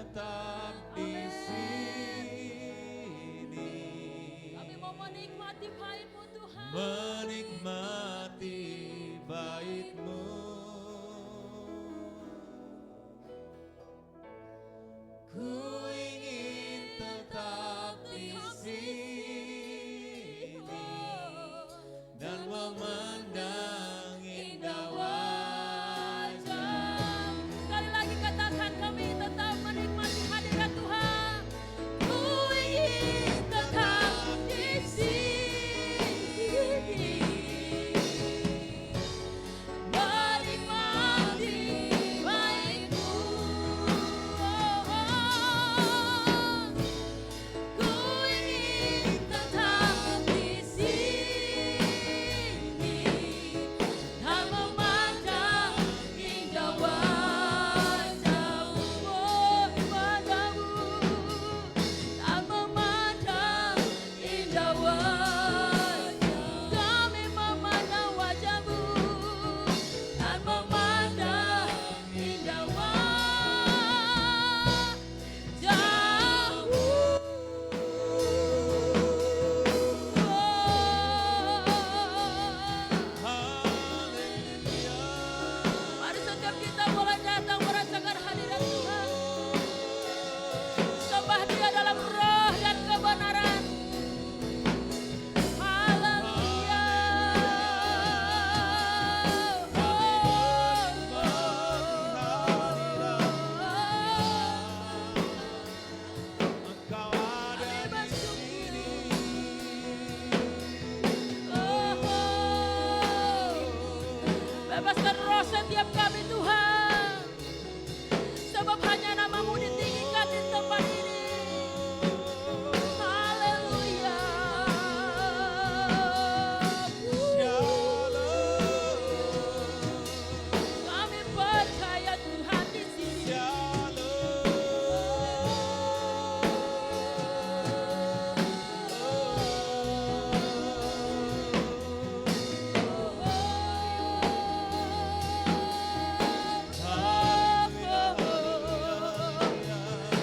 tetap di sini. Kami mau menikmati bait-Mu Tuhan. Menikmati bait-Mu. Ku ingin tetap di sini dan memandang indah wajah. Sekali lagi katakan, kami tetap menikmati hadirat Tuhan. Ku ingin tetap di sini, menikmati bait-Mu. Ku ingin tetap di sini dan memandang indah wajah-Mu, wajah-Mu, dan memandang indah wajah. Kami memandang wajah-Mu dan memandang indah wajah-Mu. Haleluya. Mari setiap kita boleh datang merasakan hadirat Tuhan. Sembah Dia dalam roh dan kebenaran. Haleluya. Engkau ada di sini. Bebaskan roh setiap kami Tuhan, sebab hanya nama-Mu ditinggikan di tempat ini. Haleluya. Kami percaya Tuhan di sini.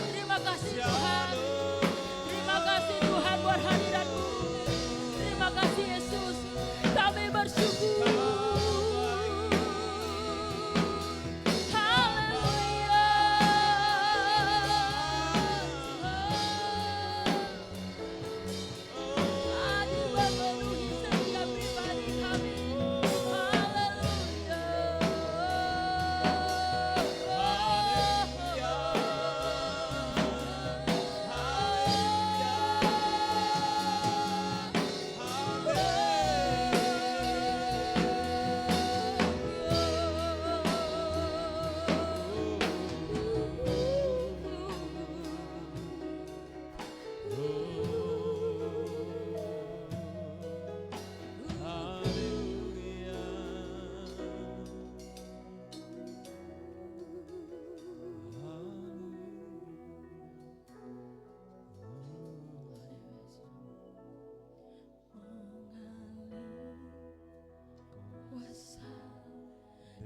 Terima kasih Tuhan. Terima kasih Tuhan buat hadirat-Mu. Terima kasih Yesus. Kami bersyukur. Haleluya. Hadir memenuhi setiap pribadi kami. Haleluya. Kuasa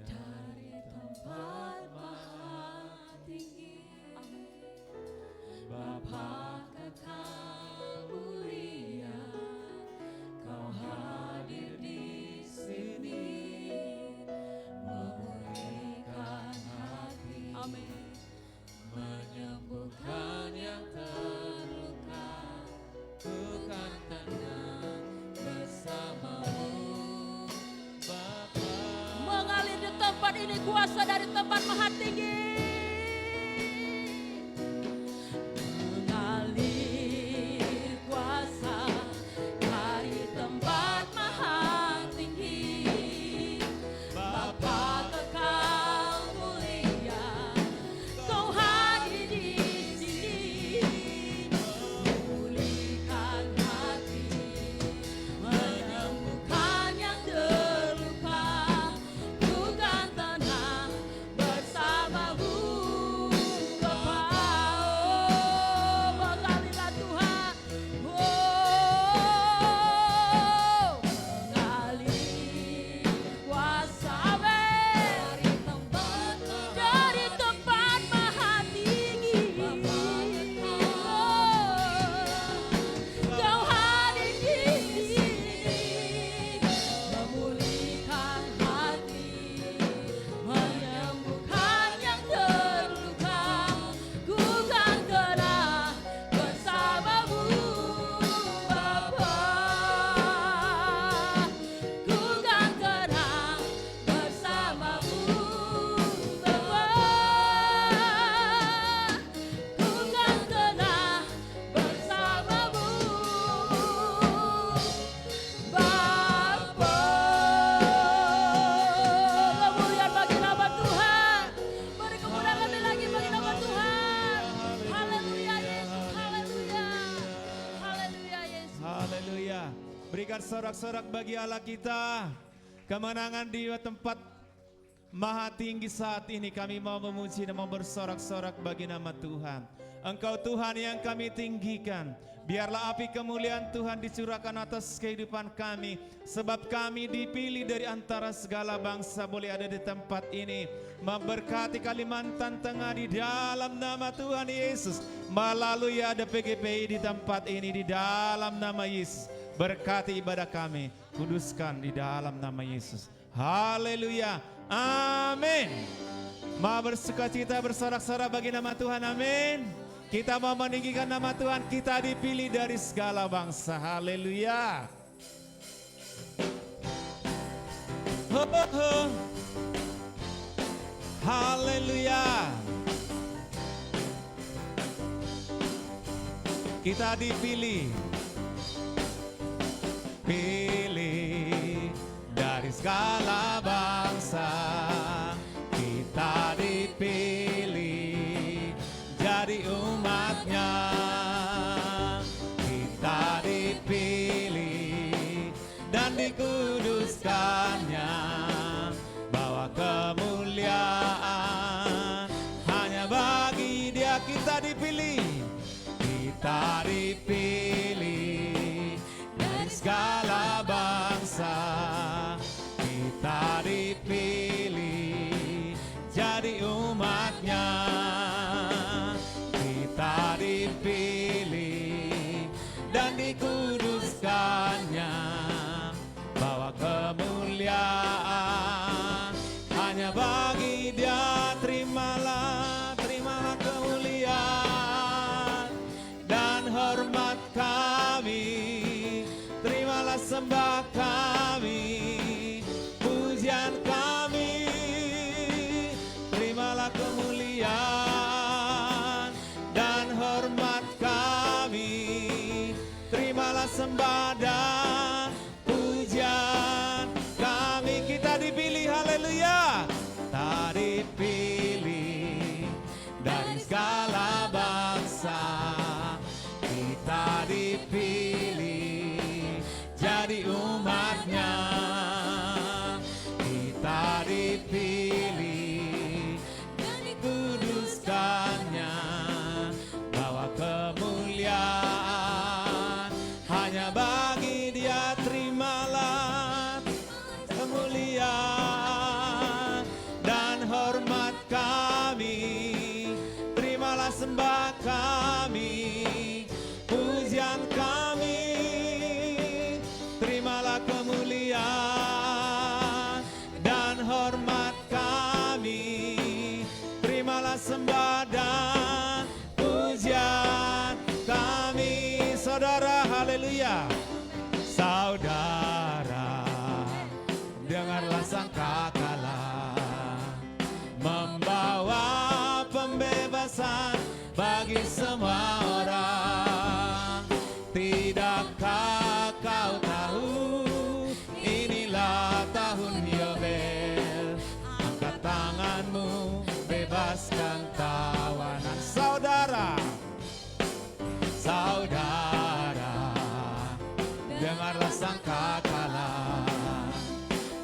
dari tempat maha tinggi. Bapa kekal mulia, Kau hadir di sini, memulihkan hati. Amin. Menyembuhkan yang terluka, bukan tenang bersama-Mu, Bapa. Mengalir di tempat ini kuasa dari tempat maha tinggi. Mengalir kuasa dari tempat maha tinggi. Bapa kekal mulia, Kau hadir di sini, memulihkan hati, menyembuhkan yang terluka, bukan tenang bersama Berikan sorak-sorak bagi Allah kita. Kemenangan di tempat maha tinggi saat ini kami mau memuji dan mau bersorak-sorak bagi nama Tuhan. Engkau Tuhan yang kami tinggikan. Biarlah api kemuliaan Tuhan dicurahkan atas kehidupan kami. Sebab kami dipilih dari antara segala bangsa boleh ada di tempat ini. Memberkati Kalimantan Tengah di dalam nama Tuhan Yesus. Melalui ada PGPI di tempat ini di dalam nama Yesus. Berkati ibadah kami, kuduskan di dalam nama Yesus. Haleluya, amin. Mau bersukacita bersorak-sorak bagi nama Tuhan, amin. Kita mau meninggikan nama Tuhan, kita dipilih dari segala bangsa, haleluya. Ho, ho, ho. Haleluya. Kita dipilih, pilih dari segala bangsa. Kita dipilih jadi umatnya. Kita dipilih dan dikuduskannya. Bawa kemuliaan hanya bagi Dia. Kita dipilih, kita dipilih dari segala bangsa. Kita dipilih jadi umatnya. Kita dipilih dan dikuduskannya. Bawa kemuliaan hanya bagi Dia. Terimalah, terimalah kemuliaan dan hormat kami. Terimalah sembah kami, pujian kami. Terimalah kemuliaan dan hormat kami. Terimalah sembah dan pujian kami. Kita dipilih, haleluya. Tak dipilih dari segala bangsa. Kita dipilih jadi umatnya. Kita dipilih dan dikuduskannya. Bawa kemuliaan hanya bagi Dia. Terimalah kemuliaan dan hormat kami. Terimalah sembah kami, pujian kami. Terimalah kemuliaan dan hormat kami. Terimalah sembah dan pujian kami. Saudara, haleluya. Saudara, dengarlah sangkakala membawa pembebasan bagi semua orang. Tidakkah kau tahu inilah tahun Yobel? Angkat tanganmu, bebaskan tawanan. Saudara, saudara, dengarlah sangkakala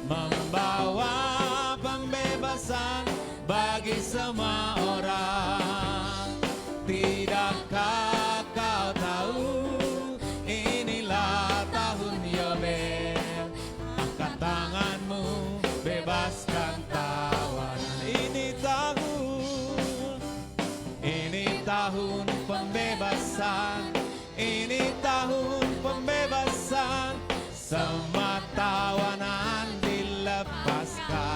membawa pembebasan bagi semua orang. Tidakkah kau tahu inilah tahun Yobel? Angkat tanganmu, bebaskan tawanan. Ini tahun pembebasan. Ini tahun pembebasan. Semua tawanan dilepaskan.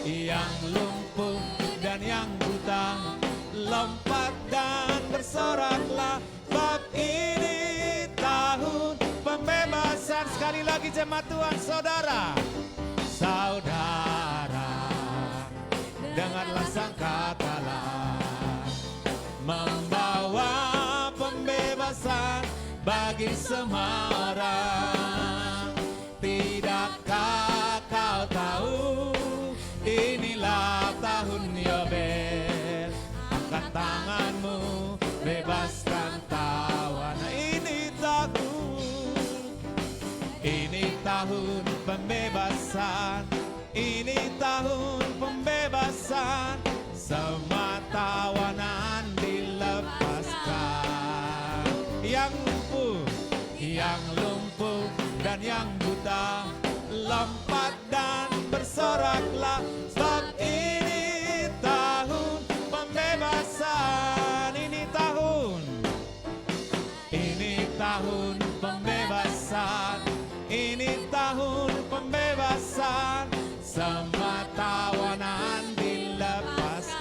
Yang lumpuh dan yang buta, lompat dan bersoraklah. Bab ini tahun pembebasan. Sekali lagi jemaat Tuhan, saudara, saudara, dengarlah sangkakala membawa pembebasan bagi semua orang. Tidakkah kau tahu inilah tahun Yobel? Angkat tanganmu, bebaskan tawanan. Ini tahun tahun pembebasan, ini tahun pembebasan, semua tawanan dilepaskan. Yang lumpuh dan yang buta, lompat dan bersoraklah, sebab ini tahun pembebasan, ini tahun pembebasan, ini tahun pembebasan, semua tawanan dilepaskan.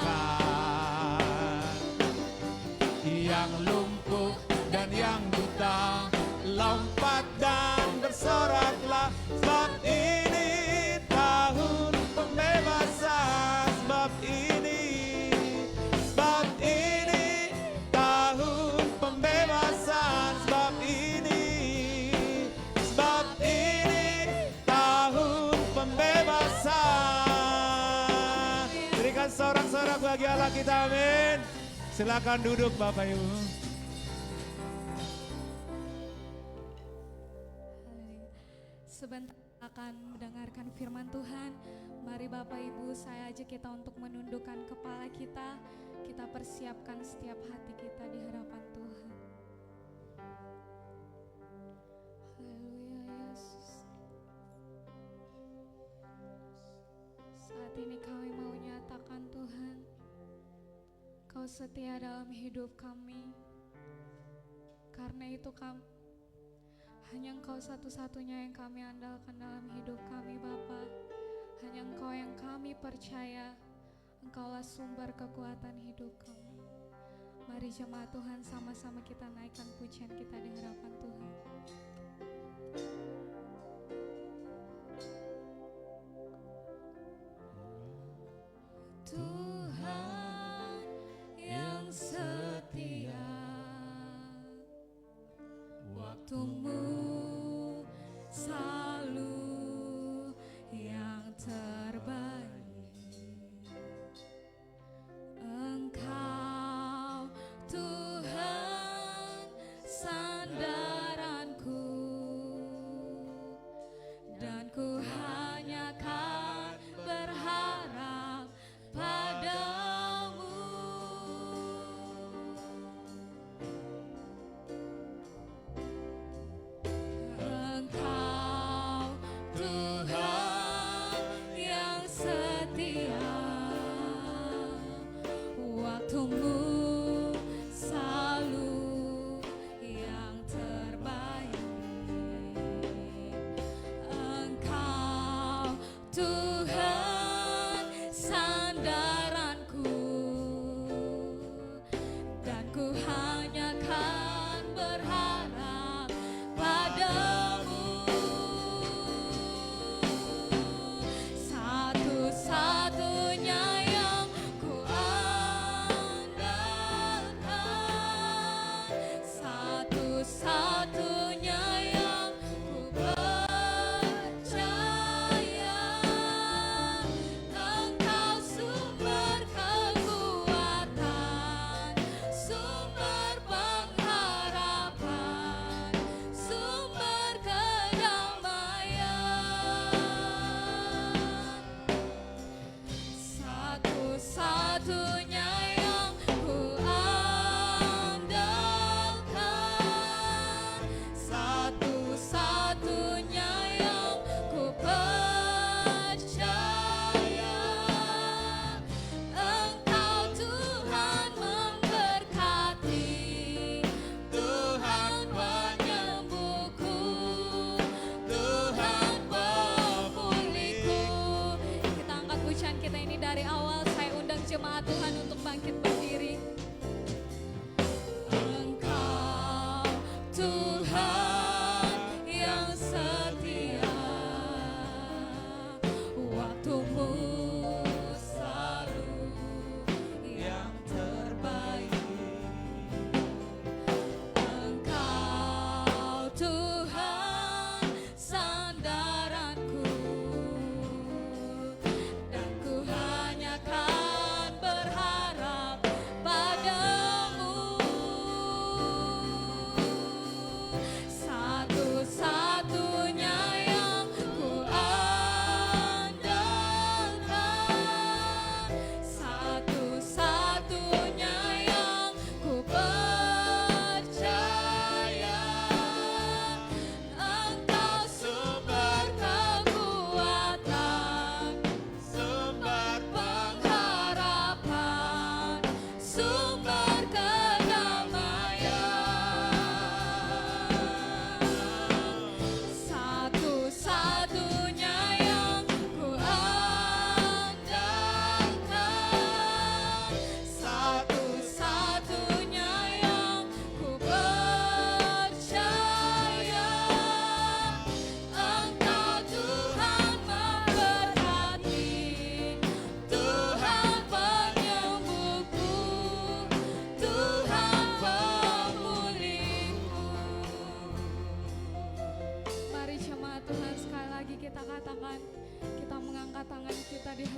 Yang lumpuh dan yang buta, lompat dan bersoraklah, sebab ini tahun pembebasan, sebab ini tahun pembebasan, sebab ini tahun pembebasan. Berikan sorak-sorak bagi Allah kita, amin. Silakan duduk Bapak Ibu. Sebentar akan mendengarkan firman Tuhan. Mari Bapak Ibu, saya ajak kita untuk menundukkan kepala kita. Kita persiapkan setiap hati kita di hadapan Tuhan. Haleluya Yesus. Saat ini kami mau nyatakan Tuhan, Kau setia dalam hidup kami. Karena itu hanya Engkau satu-satunya yang kami andalkan dalam hidup kami Bapa. Hanya Engkau yang kami percaya. Engkaulah sumber kekuatan hidup kami. Mari jemaat Tuhan, sama-sama kita naikkan pujian kita di hadapan Tuhan. Tuhan yang setia, waktumu selalu yang terbaik. Engkau Tuhan sandaranku, dan ku hanya kan berharap padamu.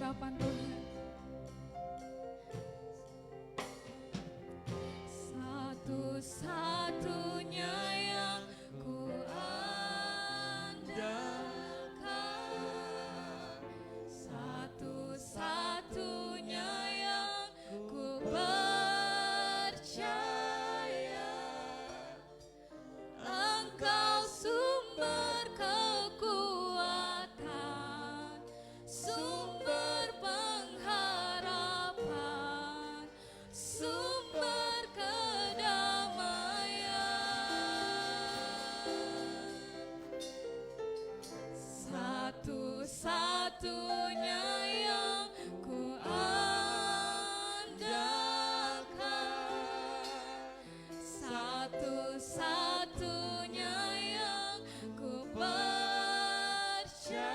hadapan Tuhan. Satu-satunya yang ku andalkan, satu-satunya yang ku percaya, Engkau sumber kekuatan, sumber pengharapan, sumber kedamaian. Satu-satunya yang ku andalkan, satu-satunya yang ku percaya,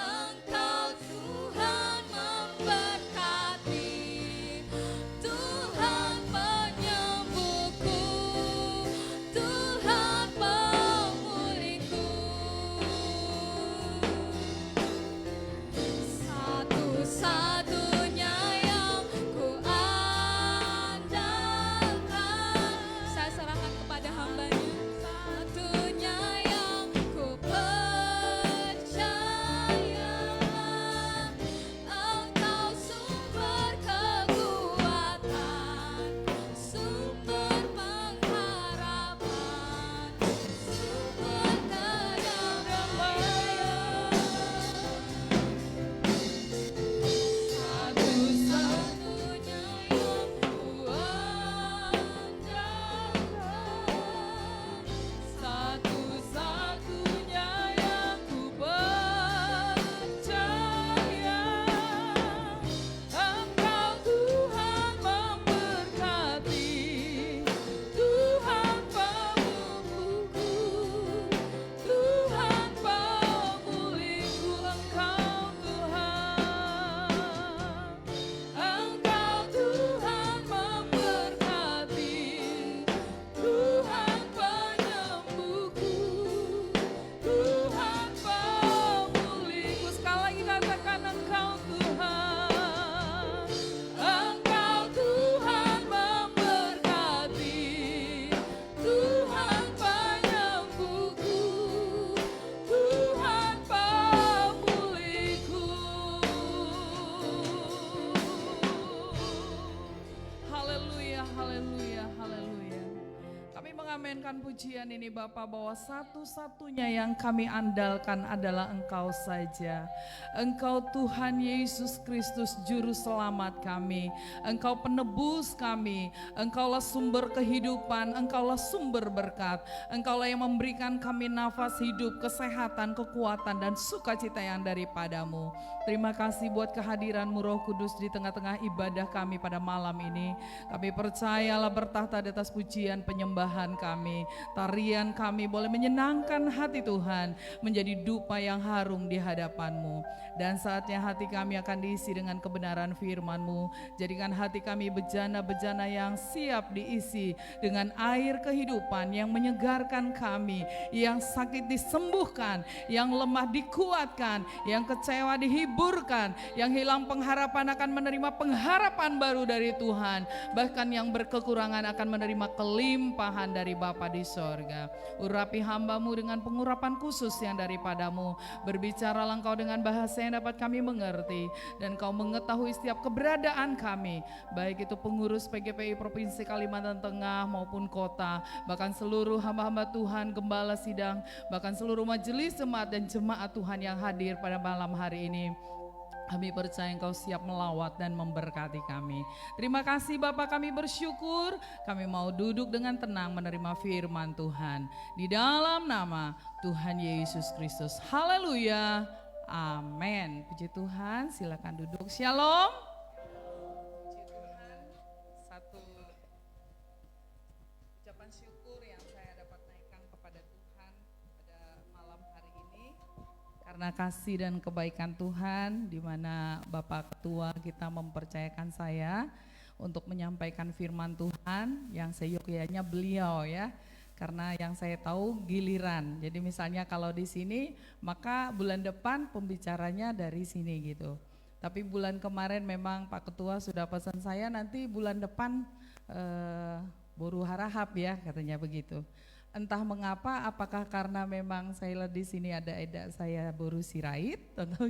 Engkau Tuhan memberkati, Tuhan penyembuhku, Tuhan pemulihku. Satu-satunya yang ku andalkan, saya serahkan kepada hamba-Nya. Satunya yang ku percaya, Engkau sumber kekuatan, sumber pengharapan, sumber kedamaian. Satu-satunya yang ku andalkan, satu-satunya yang ku percaya, Engkau Tuhan memberkati, Tuhan pembukuku, Tuhan pemulihku. Engkau Tuhan memberkati, Tuhan penyembuhku, Tuhan pemulihku. Sekali lagi katakan Engkau Tuhan, Engkau Tuhan memberkati, Tuhan penyembuhku, Tuhan pemulihku. Haleluya, haleluya, haleluya. Kami mengamenkan pujian ini Bapa, bahwa satu-satunya yang kami andalkan adalah Engkau saja. Engkau Tuhan Yesus Kristus Juru Selamat kami. Engkau penebus kami. Engkaulah sumber kehidupan. Engkaulah sumber berkat. Engkaulah yang memberikan kami nafas hidup, kesehatan, kekuatan, dan sukacita yang daripadamu. Terima kasih buat kehadiran-Mu Roh Kudus di tengah-tengah ibadah kami pada malam ini. Kami percayalah bertahta di atas pujian penyembahan kami. Tarian kami boleh menyenangkan hati Tuhan, menjadi dupa yang harum di hadapan-Mu. Dan saatnya hati kami akan diisi dengan kebenaran firman-Mu. Jadikan hati kami bejana-bejana yang siap diisi dengan air kehidupan yang menyegarkan kami, yang sakit disembuhkan, yang lemah dikuatkan, yang kecewa dihiburkan, yang hilang pengharapan akan menerima pengharapan baru dari Tuhan, bahkan yang berkekurangan akan menerima kelimpahan dari Bapa di sorga. Urapi hamba-Mu dengan pengurapan khusus yang daripadamu. Berbicaralah Engkau dengan bahasa yang dapat kami mengerti, dan Kau mengetahui setiap keberadaan kami, baik itu pengurus PGPI Provinsi Kalimantan Tengah maupun kota, bahkan seluruh hamba-hamba Tuhan, gembala sidang, bahkan seluruh majelis jemaat dan jemaat Tuhan yang hadir pada malam hari ini. Kami percaya Engkau siap melawat dan memberkati kami. Terima kasih Bapa, kami bersyukur. Kami mau duduk dengan tenang menerima firman Tuhan. Di dalam nama Tuhan Yesus Kristus. Haleluya. Amin. Puji Tuhan, silakan duduk. Shalom. Puji Tuhan. Satu ucapan syukur yang saya dapat naikkan kepada Tuhan pada malam hari ini. Karena kasih dan kebaikan Tuhan, di mana Bapak Ketua kita mempercayakan saya untuk menyampaikan firman Tuhan yang seyogyanya beliau ya. karena yang saya tahu giliran. Jadi misalnya kalau di sini maka bulan depan pembicaranya dari sini gitu. Tapi bulan kemarin memang Pak Ketua sudah pesan saya nanti bulan depan Boru Harahap ya katanya begitu. Entah mengapa, apakah karena memang saya lihat di sini ada edak saya Boru Sirait atau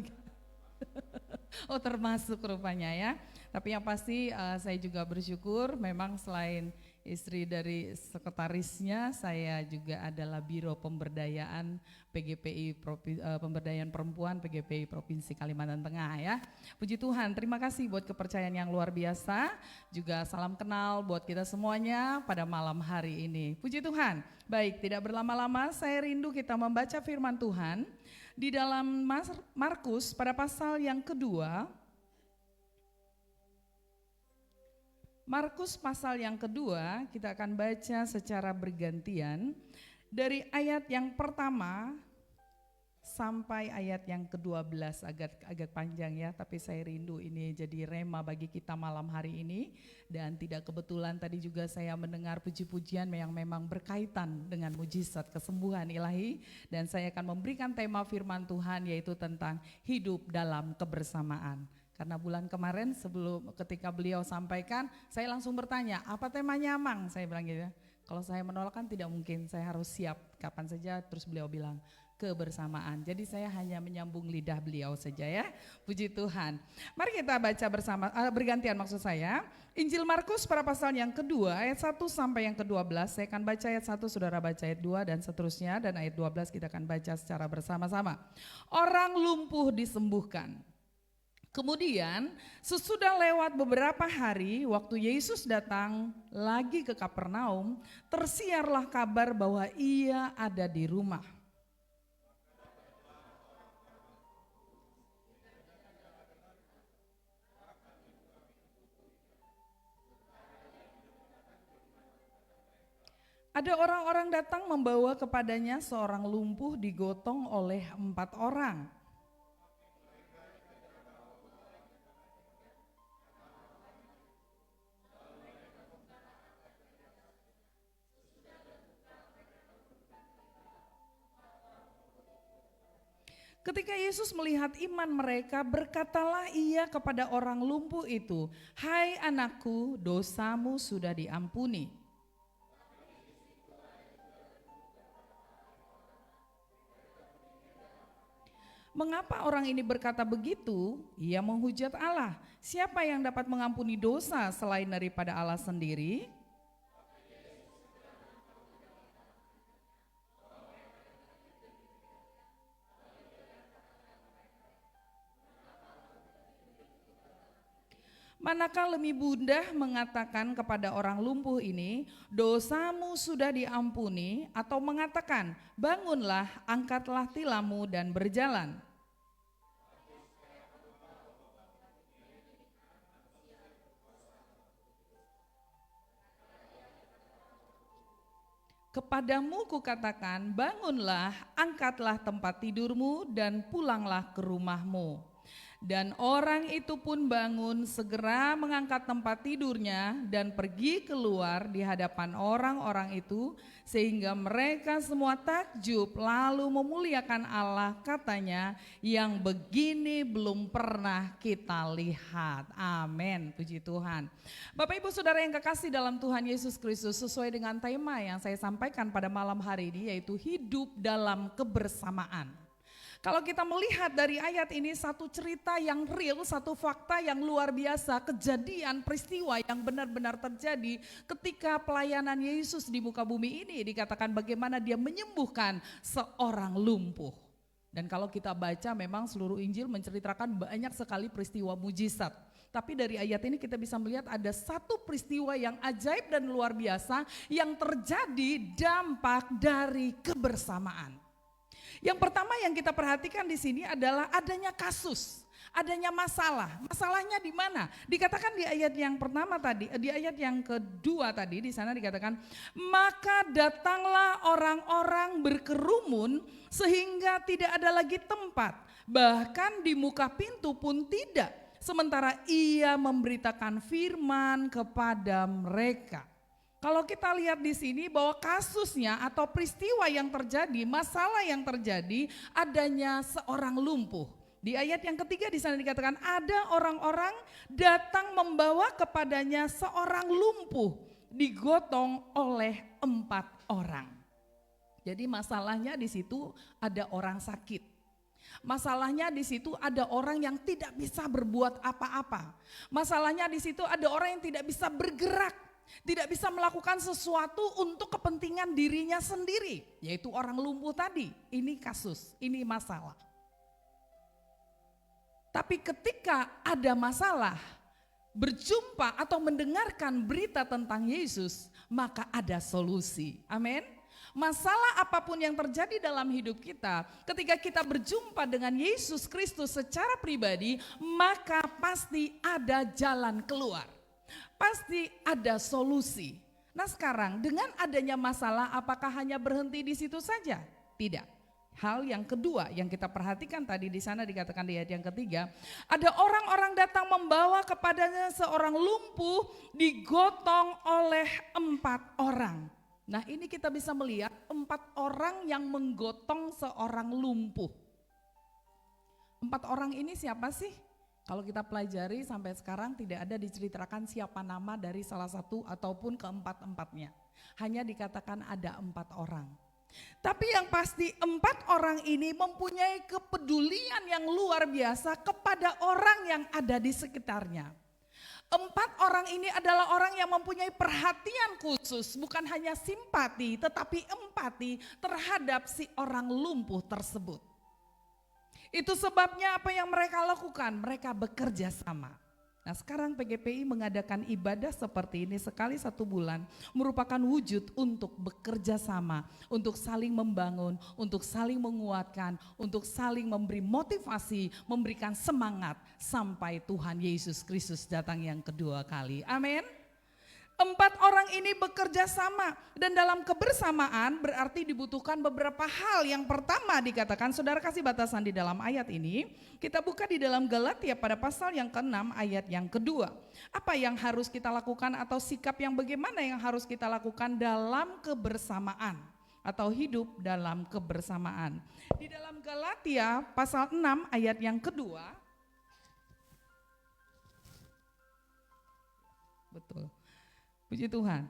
oh termasuk rupanya ya. Tapi yang pasti saya juga bersyukur memang selain istri dari sekretarisnya, saya juga adalah Biro Pemberdayaan PGPI Pemberdayaan Perempuan PGPI Provinsi Kalimantan Tengah ya. Puji Tuhan, terima kasih buat kepercayaan yang luar biasa. Juga salam kenal buat kita semuanya pada malam hari ini. Puji Tuhan. Baik, tidak berlama-lama saya rindu kita membaca firman Tuhan di dalam Markus pada pasal yang kedua. Markus pasal yang kedua kita akan baca secara bergantian dari ayat yang pertama sampai ayat yang ke-12, agak panjang ya, tapi saya rindu ini jadi rema bagi kita malam hari ini. Dan tidak kebetulan tadi juga saya mendengar puji-pujian yang memang berkaitan dengan mujizat kesembuhan ilahi, dan saya akan memberikan tema firman Tuhan yaitu tentang hidup dalam kebersamaan. Karena bulan kemarin ketika beliau sampaikan, saya langsung bertanya, apa temanya Mang? Saya bilang gitu ya. Kalau saya menolak kan tidak mungkin, saya harus siap kapan saja. Terus beliau bilang, kebersamaan. Jadi saya hanya menyambung lidah beliau saja ya. Puji Tuhan. Mari kita baca bersama, bergantian maksud saya. Injil Markus pada pasal yang kedua, ayat 1 sampai yang ke-12. Saya akan baca ayat 1, saudara baca ayat 2 dan seterusnya. Dan ayat 12 kita akan baca secara bersama-sama. Orang lumpuh disembuhkan. Kemudian sesudah lewat beberapa hari waktu Yesus datang lagi ke Kapernaum, tersiarlah kabar bahwa ia ada di rumah. Ada orang-orang datang membawa kepadanya seorang lumpuh digotong oleh 4 orang. Ketika Yesus melihat iman mereka, berkatalah ia kepada orang lumpuh itu, "Hai anakku, dosamu sudah diampuni." Mengapa orang ini berkata begitu? Ia menghujat Allah. Siapa yang dapat mengampuni dosa selain daripada Allah sendiri? Manakah lebih mudah mengatakan kepada orang lumpuh ini, dosamu sudah diampuni, atau mengatakan, bangunlah, angkatlah tilammu dan berjalan. Kepadamu kukatakan, bangunlah, angkatlah tempat tidurmu dan pulanglah ke rumahmu. Dan orang itu pun bangun, segera mengangkat tempat tidurnya dan pergi keluar di hadapan orang-orang itu, sehingga mereka semua takjub lalu memuliakan Allah, katanya, yang begini belum pernah kita lihat. Amin, puji Tuhan. Bapak Ibu Saudara yang kekasih dalam Tuhan Yesus Kristus, sesuai dengan tema yang saya sampaikan pada malam hari ini, yaitu hidup dalam kebersamaan. Kalau kita melihat dari ayat ini satu cerita yang real, satu fakta yang luar biasa, kejadian peristiwa yang benar-benar terjadi ketika pelayanan Yesus di muka bumi ini, dikatakan bagaimana dia menyembuhkan seorang lumpuh. Dan kalau kita baca memang seluruh Injil menceritakan banyak sekali peristiwa mujizat. Tapi dari ayat ini kita bisa melihat ada satu peristiwa yang ajaib dan luar biasa yang terjadi dampak dari kebersamaan. Yang pertama yang kita perhatikan di sini adalah adanya kasus, adanya masalah. Masalahnya di mana? Dikatakan di ayat yang pertama tadi, di ayat yang kedua tadi, di sana dikatakan, maka datanglah orang-orang berkerumun sehingga tidak ada lagi tempat, bahkan di muka pintu pun tidak, sementara ia memberitakan firman kepada mereka. Kalau kita lihat di sini bahwa kasusnya atau peristiwa yang terjadi, masalah yang terjadi adanya seorang lumpuh. Di ayat yang ketiga di sana dikatakan ada orang-orang datang membawa kepadanya seorang lumpuh digotong oleh 4 orang. Jadi masalahnya di situ ada orang sakit. Masalahnya di situ ada orang yang tidak bisa berbuat apa-apa. Masalahnya di situ ada orang yang tidak bisa bergerak, tidak bisa melakukan sesuatu untuk kepentingan dirinya sendiri, yaitu orang lumpuh tadi. Ini kasus, ini masalah. Tapi ketika ada masalah, berjumpa atau mendengarkan berita tentang Yesus, maka ada solusi. Amin. Masalah apapun yang terjadi dalam hidup kita, ketika kita berjumpa dengan Yesus Kristus secara pribadi, maka pasti ada jalan keluar. Pasti ada solusi. Nah sekarang dengan adanya masalah, apakah hanya berhenti di situ saja? Tidak. Hal yang kedua yang kita perhatikan tadi di sana dikatakan di ayat yang ketiga, ada orang-orang datang membawa kepadanya seorang lumpuh digotong oleh 4 orang. Nah ini kita bisa melihat 4 orang yang menggotong seorang lumpuh. 4 orang ini siapa sih? Kalau kita pelajari sampai sekarang tidak ada diceritakan siapa nama dari salah satu ataupun keempat-empatnya. Hanya dikatakan ada 4 orang. Tapi yang pasti 4 orang ini mempunyai kepedulian yang luar biasa kepada orang yang ada di sekitarnya. 4 orang ini adalah orang yang mempunyai perhatian khusus, bukan hanya simpati tetapi empati terhadap si orang lumpuh tersebut. Itu sebabnya apa yang mereka lakukan, mereka bekerja sama. Nah sekarang PGPI mengadakan ibadah seperti ini sekali 1 bulan merupakan wujud untuk bekerja sama, untuk saling membangun, untuk saling menguatkan, untuk saling memberi motivasi, memberikan semangat sampai Tuhan Yesus Kristus datang yang kedua kali. Amin. 4 orang ini bekerja sama dan dalam kebersamaan berarti dibutuhkan beberapa hal. Yang pertama dikatakan, saudara kasih batasan di dalam ayat ini, kita buka di dalam Galatia pada pasal yang ke-6 ayat yang kedua. Apa yang harus kita lakukan atau sikap yang bagaimana yang harus kita lakukan dalam kebersamaan atau hidup dalam kebersamaan. Di dalam Galatia pasal 6 ayat yang kedua, betul. Puji Tuhan.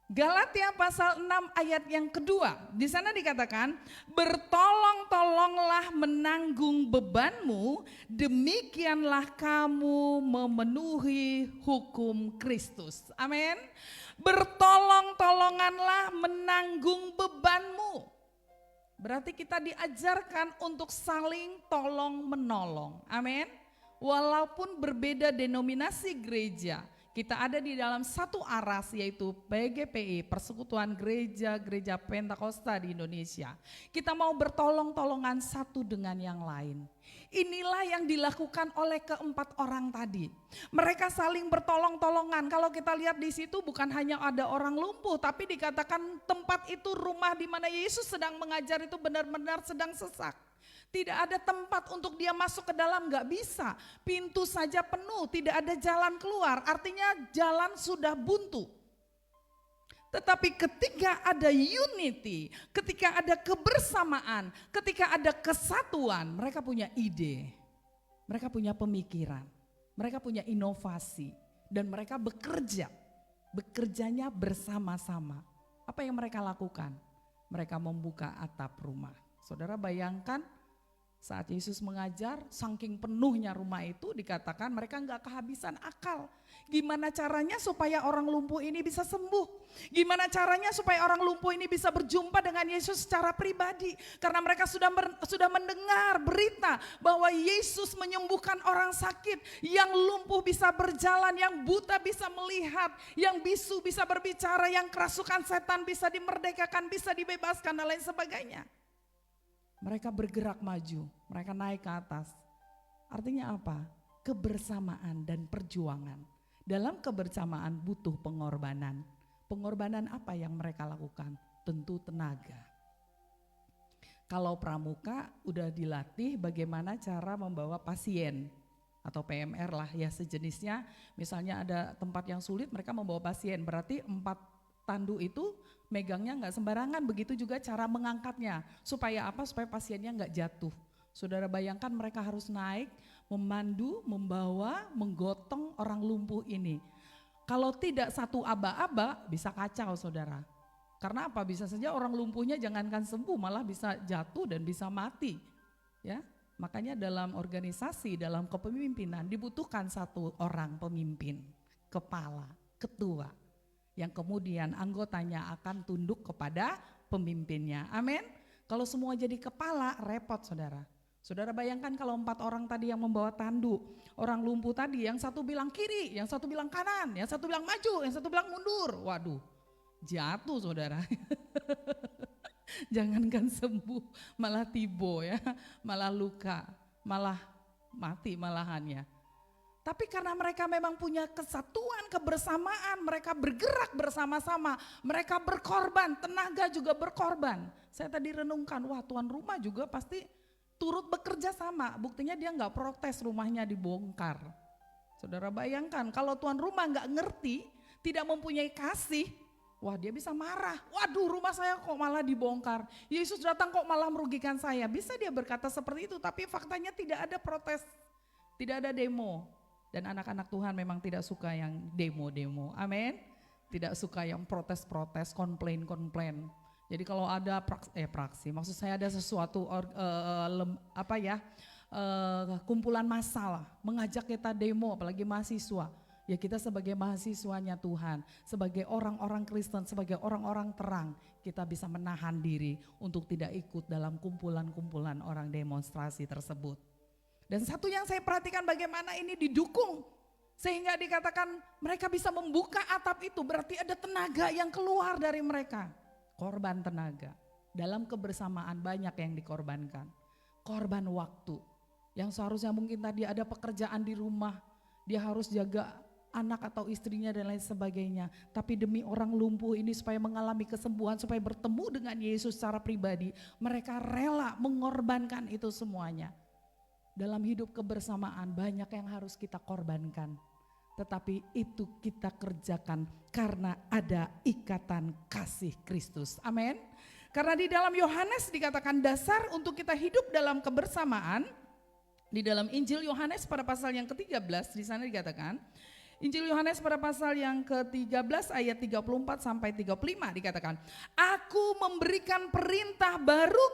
Galatia pasal 6 ayat yang kedua. Di sana dikatakan, bertolong-tolonglah menanggung bebanmu, demikianlah kamu memenuhi hukum Kristus. Amin. Bertolong-tolonganlah menanggung bebanmu. Berarti kita diajarkan untuk saling tolong menolong. Amin. Walaupun berbeda denominasi gereja, kita ada di dalam satu aras yaitu PGPI, Persekutuan Gereja-Gereja Pentakosta di Indonesia. Kita mau bertolong-tolongan satu dengan yang lain. Inilah yang dilakukan oleh keempat orang tadi. Mereka saling bertolong-tolongan. Kalau kita lihat di situ bukan hanya ada orang lumpuh, tapi dikatakan tempat itu rumah di mana Yesus sedang mengajar itu benar-benar sedang sesak. Tidak ada tempat untuk dia masuk ke dalam, gak bisa. Pintu saja penuh, tidak ada jalan keluar. Artinya jalan sudah buntu. Tetapi ketika ada unity, ketika ada kebersamaan, ketika ada kesatuan, mereka punya ide, mereka punya pemikiran, mereka punya inovasi, dan mereka bekerjanya bersama-sama. Apa yang mereka lakukan? Mereka membuka atap rumah. Saudara bayangkan, saat Yesus mengajar, saking penuhnya rumah itu dikatakan mereka enggak kehabisan akal. Gimana caranya supaya orang lumpuh ini bisa sembuh? Gimana caranya supaya orang lumpuh ini bisa berjumpa dengan Yesus secara pribadi? Karena mereka sudah mendengar berita bahwa Yesus menyembuhkan orang sakit, yang lumpuh bisa berjalan, yang buta bisa melihat, yang bisu bisa berbicara, yang kerasukan setan bisa dimerdekakan, bisa dibebaskan dan lain sebagainya. Mereka bergerak maju, mereka naik ke atas. Artinya apa? Kebersamaan dan perjuangan. Dalam kebersamaan butuh pengorbanan. Pengorbanan apa yang mereka lakukan? Tentu tenaga. Kalau pramuka udah dilatih bagaimana cara membawa pasien atau PMR lah ya sejenisnya. Misalnya ada tempat yang sulit mereka membawa pasien, berarti 4 tandu itu megangnya nggak sembarangan, begitu juga cara mengangkatnya. Supaya apa? Supaya pasiennya nggak jatuh. Saudara bayangkan mereka harus naik, memandu, membawa, menggotong orang lumpuh ini. Kalau tidak satu aba-aba bisa kacau saudara. Karena apa? Bisa saja orang lumpuhnya jangankan sembuh malah bisa jatuh dan bisa mati. Ya, makanya dalam organisasi, dalam kepemimpinan dibutuhkan satu orang pemimpin, kepala, ketua. Yang kemudian anggotanya akan tunduk kepada pemimpinnya. Amin. Kalau semua jadi kepala repot saudara. Saudara bayangkan kalau 4 orang tadi yang membawa tandu, orang lumpuh tadi yang satu bilang kiri, yang satu bilang kanan, yang satu bilang maju, yang satu bilang mundur. Waduh, jatuh saudara. Jangankan sembuh, malah tibo ya, malah luka, malah mati malahannya. Tapi karena mereka memang punya kesatuan, kebersamaan, mereka bergerak bersama-sama, mereka berkorban, tenaga juga berkorban. Saya tadi renungkan, wah tuan rumah juga pasti turut bekerja sama, buktinya dia nggak protes rumahnya dibongkar. Saudara bayangkan kalau tuan rumah nggak ngerti, tidak mempunyai kasih, wah dia bisa marah. Waduh rumah saya kok malah dibongkar, Yesus datang kok malah merugikan saya. Bisa dia berkata seperti itu, tapi faktanya tidak ada protes, tidak ada demo. Dan anak-anak Tuhan memang tidak suka yang demo-demo, amin. Tidak suka yang protes-protes, komplain-komplain. Jadi kalau ada praksi, maksud saya ada sesuatu kumpulan masalah, mengajak kita demo, apalagi mahasiswa. Ya kita sebagai mahasiswanya Tuhan, sebagai orang-orang Kristen, sebagai orang-orang terang, kita bisa menahan diri untuk tidak ikut dalam kumpulan-kumpulan orang demonstrasi tersebut. Dan satu yang saya perhatikan bagaimana ini didukung, sehingga dikatakan mereka bisa membuka atap itu, berarti ada tenaga yang keluar dari mereka. Korban tenaga, dalam kebersamaan banyak yang dikorbankan. Korban waktu, yang seharusnya mungkin tadi ada pekerjaan di rumah, dia harus jaga anak atau istrinya dan lain sebagainya. Tapi demi orang lumpuh ini supaya mengalami kesembuhan, supaya bertemu dengan Yesus secara pribadi, mereka rela mengorbankan itu semuanya. Dalam hidup kebersamaan banyak yang harus kita korbankan. Tetapi itu kita kerjakan karena ada ikatan kasih Kristus. Amin. Karena di dalam Yohanes dikatakan dasar untuk kita hidup dalam kebersamaan. Di dalam Injil Yohanes pada pasal yang ke-13 di sana dikatakan, Injil Yohanes pada pasal yang ke-13 ayat 34 sampai 35 dikatakan, aku memberikan perintah baru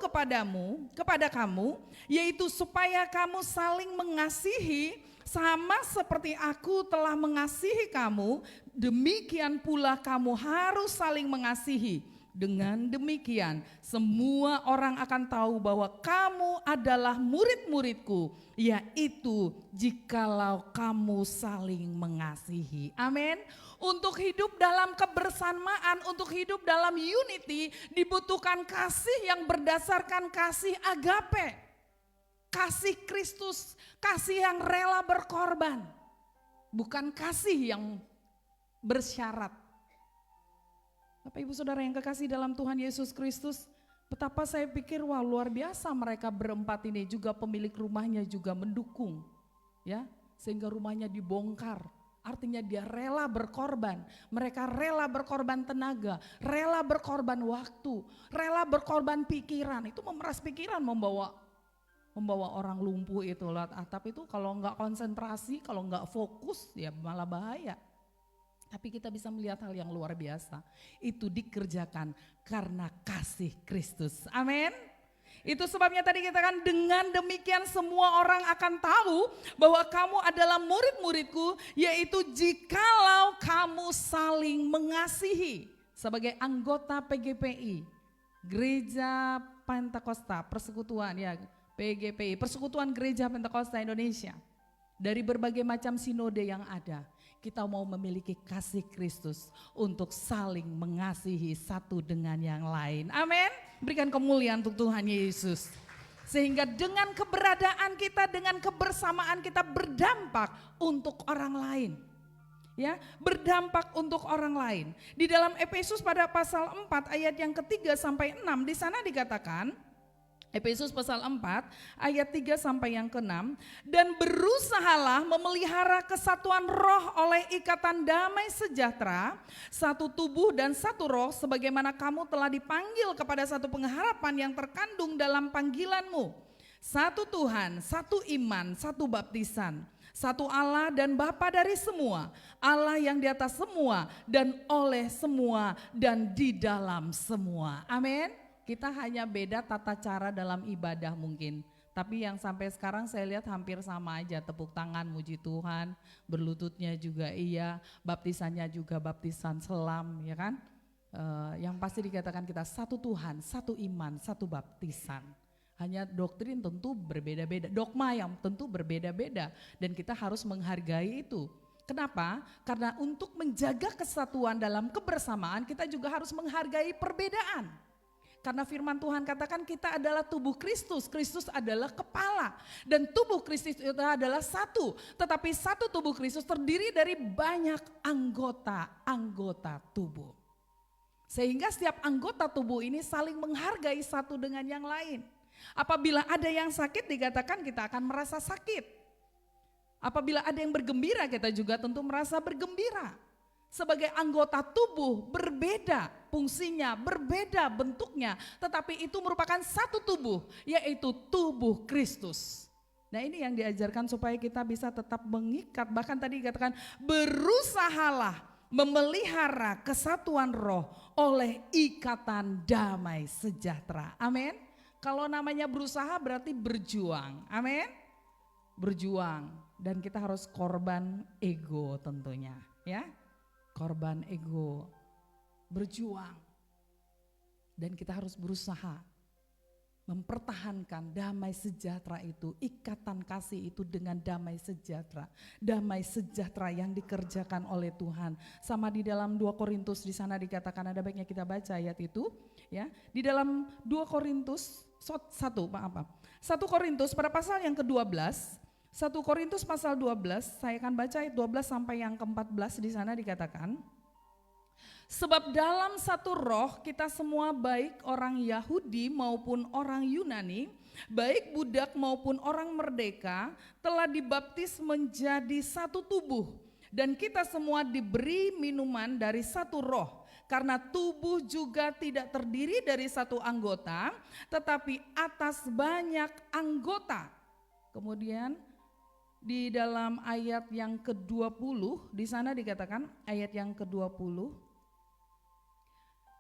kepada kamu, yaitu supaya kamu saling mengasihi sama seperti aku telah mengasihi kamu, demikian pula kamu harus saling mengasihi. Dengan demikian semua orang akan tahu bahwa kamu adalah murid-muridku, yaitu jikalau kamu saling mengasihi. Amin. Untuk hidup dalam kebersamaan, untuk hidup dalam unity dibutuhkan kasih yang berdasarkan kasih agape. Kasih Kristus, kasih yang rela berkorban. Bukan kasih yang bersyarat. Bapak Ibu Saudara yang kekasih dalam Tuhan Yesus Kristus, betapa saya pikir wah luar biasa mereka berempat ini, juga pemilik rumahnya juga mendukung. Ya, sehingga rumahnya dibongkar. Artinya dia rela berkorban, mereka rela berkorban tenaga, rela berkorban waktu, rela berkorban pikiran. Itu memeras pikiran membawa orang lumpuh itu lewat atap itu, kalau nggak konsentrasi, kalau nggak fokus ya malah bahaya. Tapi kita bisa melihat hal yang luar biasa. Itu dikerjakan karena kasih Kristus. Amin. Itu sebabnya tadi kita kan dengan demikian semua orang akan tahu bahwa kamu adalah murid-muridku, yaitu jikalau kamu saling mengasihi. Sebagai anggota PGPI, Gereja Pentakosta Persekutuan ya, PGPI, Persekutuan Gereja Pentakosta Indonesia. Dari berbagai macam sinode yang ada, kita mau memiliki kasih Kristus untuk saling mengasihi satu dengan yang lain. Amin. Berikan kemuliaan untuk Tuhan Yesus. Sehingga dengan keberadaan kita, dengan kebersamaan kita berdampak untuk orang lain. Ya, berdampak untuk orang lain. Di dalam Efesus pada pasal 4 ayat yang ke-3 sampai 6 di sana dikatakan, Efesus pasal 4 ayat 3 sampai yang ke-6. Dan berusahalah memelihara kesatuan roh oleh ikatan damai sejahtera, satu tubuh dan satu roh, sebagaimana kamu telah dipanggil kepada satu pengharapan yang terkandung dalam panggilanmu. Satu Tuhan, satu iman, satu baptisan, satu Allah dan Bapa dari semua, Allah yang di atas semua dan oleh semua dan di dalam semua. Amin. Kita hanya beda tata cara dalam ibadah mungkin. Tapi yang sampai sekarang saya lihat hampir sama aja, tepuk tangan muji Tuhan, berlututnya juga iya, baptisannya juga baptisan selam, ya kan? Yang pasti dikatakan kita satu Tuhan, satu iman, satu baptisan. Hanya doktrin tentu berbeda-beda, dogma yang tentu berbeda-beda dan kita harus menghargai itu. Kenapa? Karena untuk menjaga kesatuan dalam kebersamaan kita juga harus menghargai perbedaan. Karena firman Tuhan katakan kita adalah tubuh Kristus, Kristus adalah kepala. Dan tubuh Kristus itu adalah satu, tetapi satu tubuh Kristus terdiri dari banyak anggota-anggota tubuh. Sehingga setiap anggota tubuh ini saling menghargai satu dengan yang lain. Apabila ada yang sakit dikatakan kita akan merasa sakit. Apabila ada yang bergembira kita juga tentu merasa bergembira. Sebagai anggota tubuh berbeda fungsinya, berbeda bentuknya, tetapi itu merupakan satu tubuh, yaitu tubuh Kristus. Nah ini yang diajarkan supaya kita bisa tetap mengikat, bahkan tadi dikatakan berusahalah memelihara kesatuan roh oleh ikatan damai sejahtera. Amin. Kalau namanya berusaha berarti berjuang. Amin. Berjuang dan kita harus korban ego tentunya, ya. Korban ego, berjuang, dan kita harus berusaha mempertahankan damai sejahtera itu, ikatan kasih itu dengan damai sejahtera yang dikerjakan oleh Tuhan. Sama di dalam 2 Korintus di sana dikatakan, ada baiknya kita baca ayat itu, ya. Di dalam 2 Korintus 1 Korintus pada pasal yang ke-12. 1 Korintus pasal 12, saya akan baca ayat 12 sampai yang ke-14 di sana dikatakan. Sebab dalam satu roh kita semua baik orang Yahudi maupun orang Yunani, baik budak maupun orang merdeka telah dibaptis menjadi satu tubuh. Dan kita semua diberi minuman dari satu roh. Karena tubuh juga tidak terdiri dari satu anggota, tetapi atas banyak anggota. Kemudian di dalam ayat yang ke-20 di sana dikatakan, ayat yang ke-20,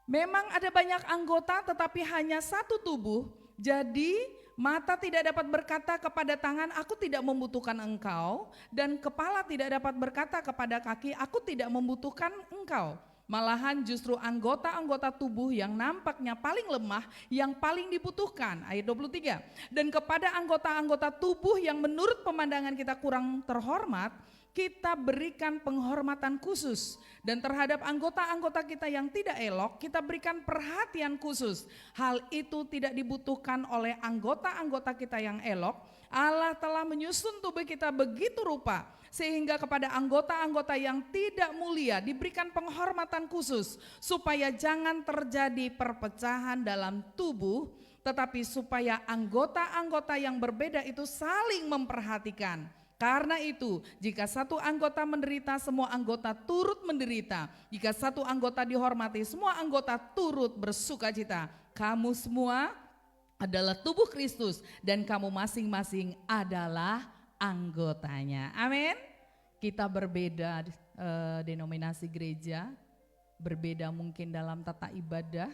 memang ada banyak anggota tetapi hanya satu tubuh. Jadi mata tidak dapat berkata kepada tangan, aku tidak membutuhkan engkau, dan kepala tidak dapat berkata kepada kaki, aku tidak membutuhkan engkau. Malahan justru anggota-anggota tubuh yang nampaknya paling lemah yang paling dibutuhkan. Ayat 23. Dan kepada anggota-anggota tubuh yang menurut pemandangan kita kurang terhormat, kita berikan penghormatan khusus. Dan terhadap anggota-anggota kita yang tidak elok, kita berikan perhatian khusus. Hal itu tidak dibutuhkan oleh anggota-anggota kita yang elok. Allah telah menyusun tubuh kita begitu rupa, sehingga kepada anggota-anggota yang tidak mulia diberikan penghormatan khusus, supaya jangan terjadi perpecahan dalam tubuh, tetapi supaya anggota-anggota yang berbeda itu saling memperhatikan. Karena itu, jika satu anggota menderita, semua anggota turut menderita. Jika satu anggota dihormati, semua anggota turut bersukacita. Kamu semua adalah tubuh Kristus dan kamu masing-masing adalah anggotanya. Amin. Kita berbeda denominasi gereja, berbeda mungkin dalam tata ibadah,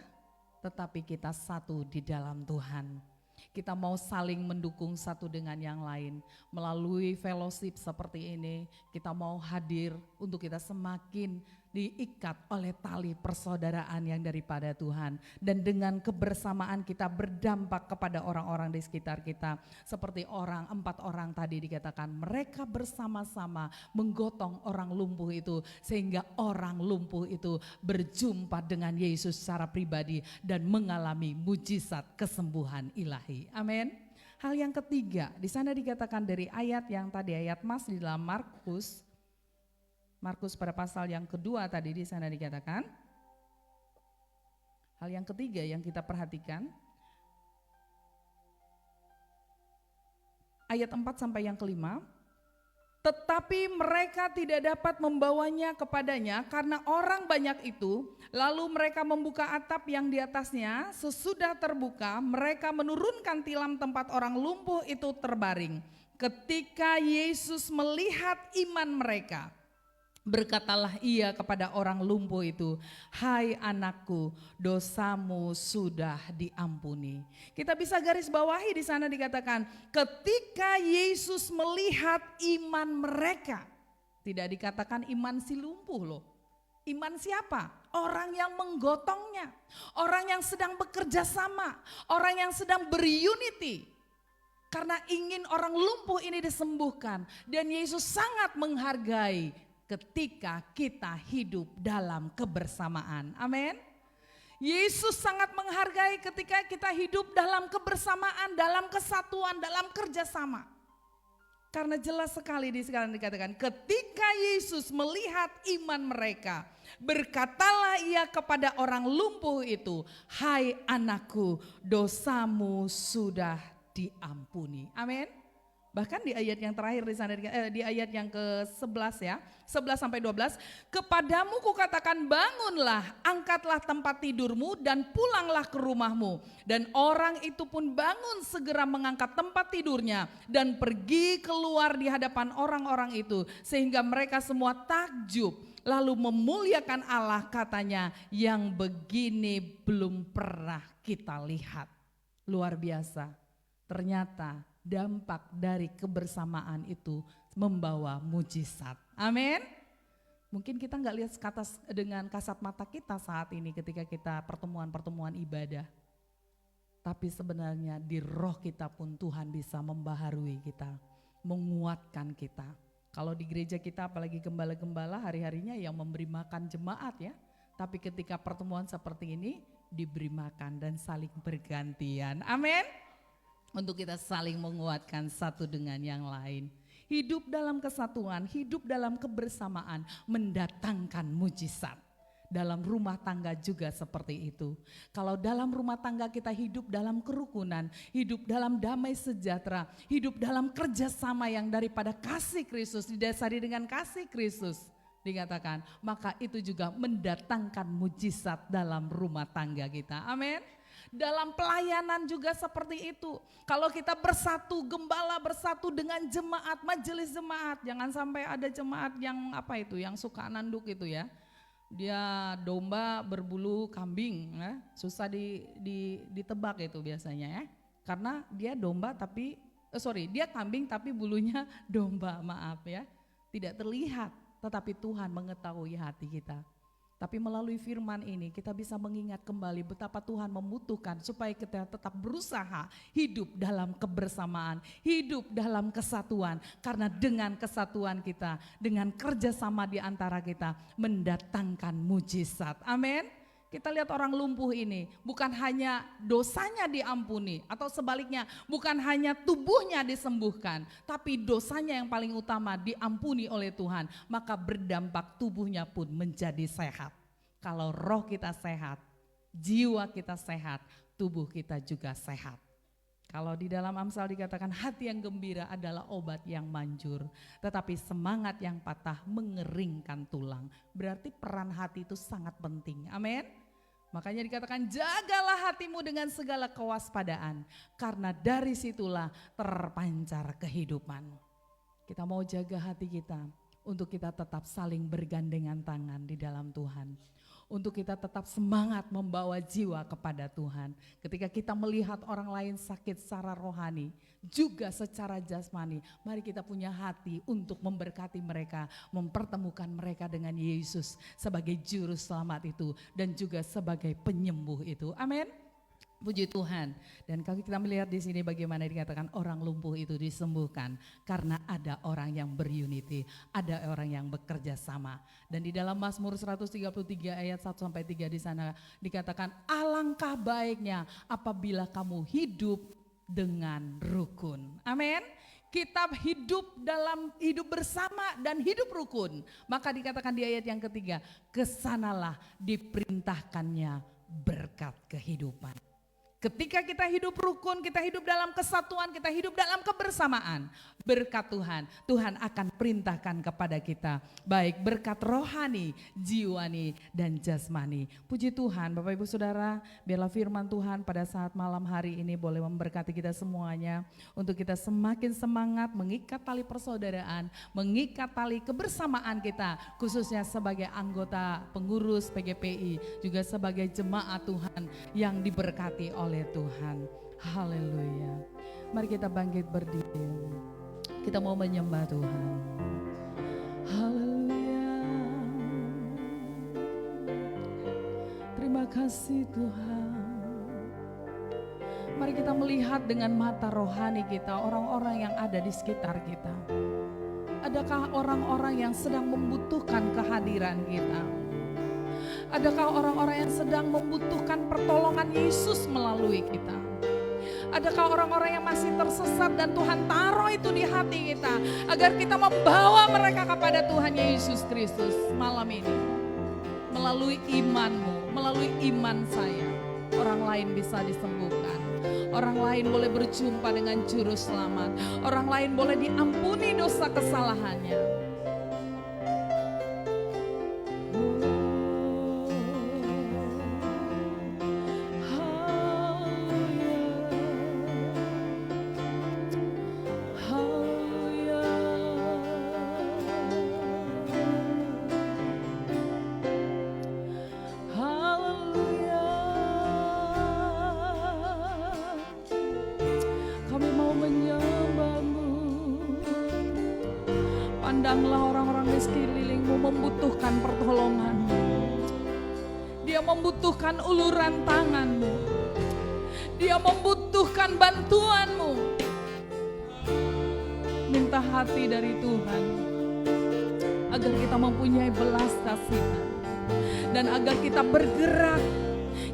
tetapi kita satu di dalam Tuhan. Kita mau saling mendukung satu dengan yang lain. Melalui fellowship seperti ini, kita mau hadir untuk kita semakin diikat oleh tali persaudaraan yang daripada Tuhan. Dan dengan kebersamaan kita berdampak kepada orang-orang di sekitar kita. Seperti 4 orang tadi dikatakan, mereka bersama-sama menggotong orang lumpuh itu. Sehingga orang lumpuh itu berjumpa dengan Yesus secara pribadi dan mengalami mujizat kesembuhan ilahi. Amin. Hal yang ketiga, di sana dikatakan dari ayat yang tadi, ayat Mas di dalam Markus pada pasal yang kedua tadi di sana dikatakan. Hal yang ketiga yang kita perhatikan, ayat 4 sampai yang kelima. Tetapi mereka tidak dapat membawanya kepadanya karena orang banyak itu. Lalu mereka membuka atap yang di atasnya. Sesudah terbuka, mereka menurunkan tilam tempat orang lumpuh itu terbaring. Ketika Yesus melihat iman mereka, berkatalah ia kepada orang lumpuh itu, "Hai anakku, dosamu sudah diampuni." Kita bisa garis bawahi di sana dikatakan, ketika Yesus melihat iman mereka. Tidak dikatakan iman si lumpuh loh. Iman siapa? Orang yang menggotongnya, orang yang sedang bekerja sama, orang yang sedang berunity. Karena ingin orang lumpuh ini disembuhkan, dan Yesus sangat menghargai ketika kita hidup dalam kebersamaan. Amin. Yesus sangat menghargai ketika kita hidup dalam kebersamaan, dalam kesatuan, dalam kerjasama. Karena jelas sekali di sekarang dikatakan, ketika Yesus melihat iman mereka, berkatalah ia kepada orang lumpuh itu, "Hai anakku, dosamu sudah diampuni." Amin. Bahkan di ayat yang terakhir di sana, di ayat yang ke-11 ya, 11 sampai 12, "Kepadamu kukatakan bangunlah, angkatlah tempat tidurmu dan pulanglah ke rumahmu." Dan orang itu pun bangun segera mengangkat tempat tidurnya dan pergi keluar di hadapan orang-orang itu, sehingga mereka semua takjub. Lalu memuliakan Allah, katanya, "Yang begini belum pernah kita lihat." Luar biasa. Ternyata dampak dari kebersamaan itu membawa mujizat. Amin. Mungkin kita nggak lihat dengan kasat mata kita saat ini ketika kita pertemuan-pertemuan ibadah. Tapi sebenarnya di roh kita pun Tuhan bisa membaharui kita, menguatkan kita. Kalau di gereja kita apalagi gembala-gembala hari-harinya yang memberi makan jemaat ya. Tapi ketika pertemuan seperti ini diberi makan dan saling bergantian. Amin. Untuk kita saling menguatkan satu dengan yang lain. Hidup dalam kesatuan, hidup dalam kebersamaan mendatangkan mujizat. Dalam rumah tangga juga seperti itu. Kalau dalam rumah tangga kita hidup dalam kerukunan, hidup dalam damai sejahtera, hidup dalam kerjasama yang daripada kasih Kristus, didasari dengan kasih Kristus, dikatakan, maka itu juga mendatangkan mujizat dalam rumah tangga kita. Amin. Dalam pelayanan juga seperti itu. Kalau kita bersatu, gembala bersatu dengan jemaat, majelis jemaat. Jangan sampai ada jemaat yang yang suka nanduk itu ya. Dia domba berbulu kambing, ya. Susah ditebak itu biasanya ya. Karena dia domba tapi, dia kambing tapi bulunya domba, maaf ya. Tidak terlihat, tetapi Tuhan mengetahui hati kita. Tapi melalui firman ini kita bisa mengingat kembali betapa Tuhan membutuhkan supaya kita tetap berusaha hidup dalam kebersamaan, hidup dalam kesatuan. Karena dengan kesatuan kita, dengan kerjasama di antara kita mendatangkan mujizat. Amin. Kita lihat orang lumpuh ini, bukan hanya dosanya diampuni atau sebaliknya bukan hanya tubuhnya disembuhkan, tapi dosanya yang paling utama diampuni oleh Tuhan, maka berdampak tubuhnya pun menjadi sehat. Kalau roh kita sehat, jiwa kita sehat, tubuh kita juga sehat. Kalau di dalam Amsal dikatakan hati yang gembira adalah obat yang manjur, tetapi semangat yang patah mengeringkan tulang. Berarti peran hati itu sangat penting. Amin. Makanya dikatakan jagalah hatimu dengan segala kewaspadaan, karena dari situlah terpancar kehidupan. Kita mau jaga hati kita untuk kita tetap saling bergandengan tangan di dalam Tuhan. Untuk kita tetap semangat membawa jiwa kepada Tuhan. Ketika kita melihat orang lain sakit secara rohani, juga secara jasmani, mari kita punya hati untuk memberkati mereka, mempertemukan mereka dengan Yesus sebagai juru selamat itu dan juga sebagai penyembuh itu. Amin. Puji Tuhan. Dan kalau kita melihat di sini bagaimana dikatakan orang lumpuh itu disembuhkan karena ada orang yang berunity, ada orang yang bekerja sama. Dan di dalam Mazmur 133 ayat 1 sampai 3 di sana dikatakan alangkah baiknya apabila kamu hidup dengan rukun. Amin. Kita hidup bersama dan hidup rukun. Maka dikatakan di ayat yang ketiga, kesanalah diperintahkannya berkat kehidupan. Ketika kita hidup rukun, kita hidup dalam kesatuan, kita hidup dalam kebersamaan, berkat Tuhan, Tuhan akan perintahkan kepada kita, baik berkat rohani, jiwani, dan jasmani. Puji Tuhan, Bapak Ibu Saudara, biarlah firman Tuhan pada saat malam hari ini boleh memberkati kita semuanya, untuk kita semakin semangat mengikat tali persaudaraan, mengikat tali kebersamaan kita, khususnya sebagai anggota pengurus PGPI, juga sebagai jemaat Tuhan yang diberkati oleh Tuhan. Haleluya. Mari kita bangkit berdiri. Kita mau menyembah Tuhan. Haleluya. Terima kasih Tuhan. Mari kita melihat dengan mata rohani kita orang-orang yang ada di sekitar kita. Adakah orang-orang yang sedang membutuhkan kehadiran kita? Adakah orang-orang yang sedang membutuhkan pertolongan Yesus melalui kita? Adakah orang-orang yang masih tersesat dan Tuhan taruh itu di hati kita agar kita membawa mereka kepada Tuhan Yesus Kristus malam ini? Melalui imanmu, melalui iman saya, orang lain bisa disembuhkan. Orang lain boleh berjumpa dengan juru selamat. Orang lain boleh diampuni dosa kesalahannya. Pandanglah orang-orang di sekelilingmu membutuhkan pertolonganmu. Dia membutuhkan uluran tanganmu. Dia membutuhkan bantuanmu. Minta hati dari Tuhan agar kita mempunyai belas kasihan dan agar kita bergerak,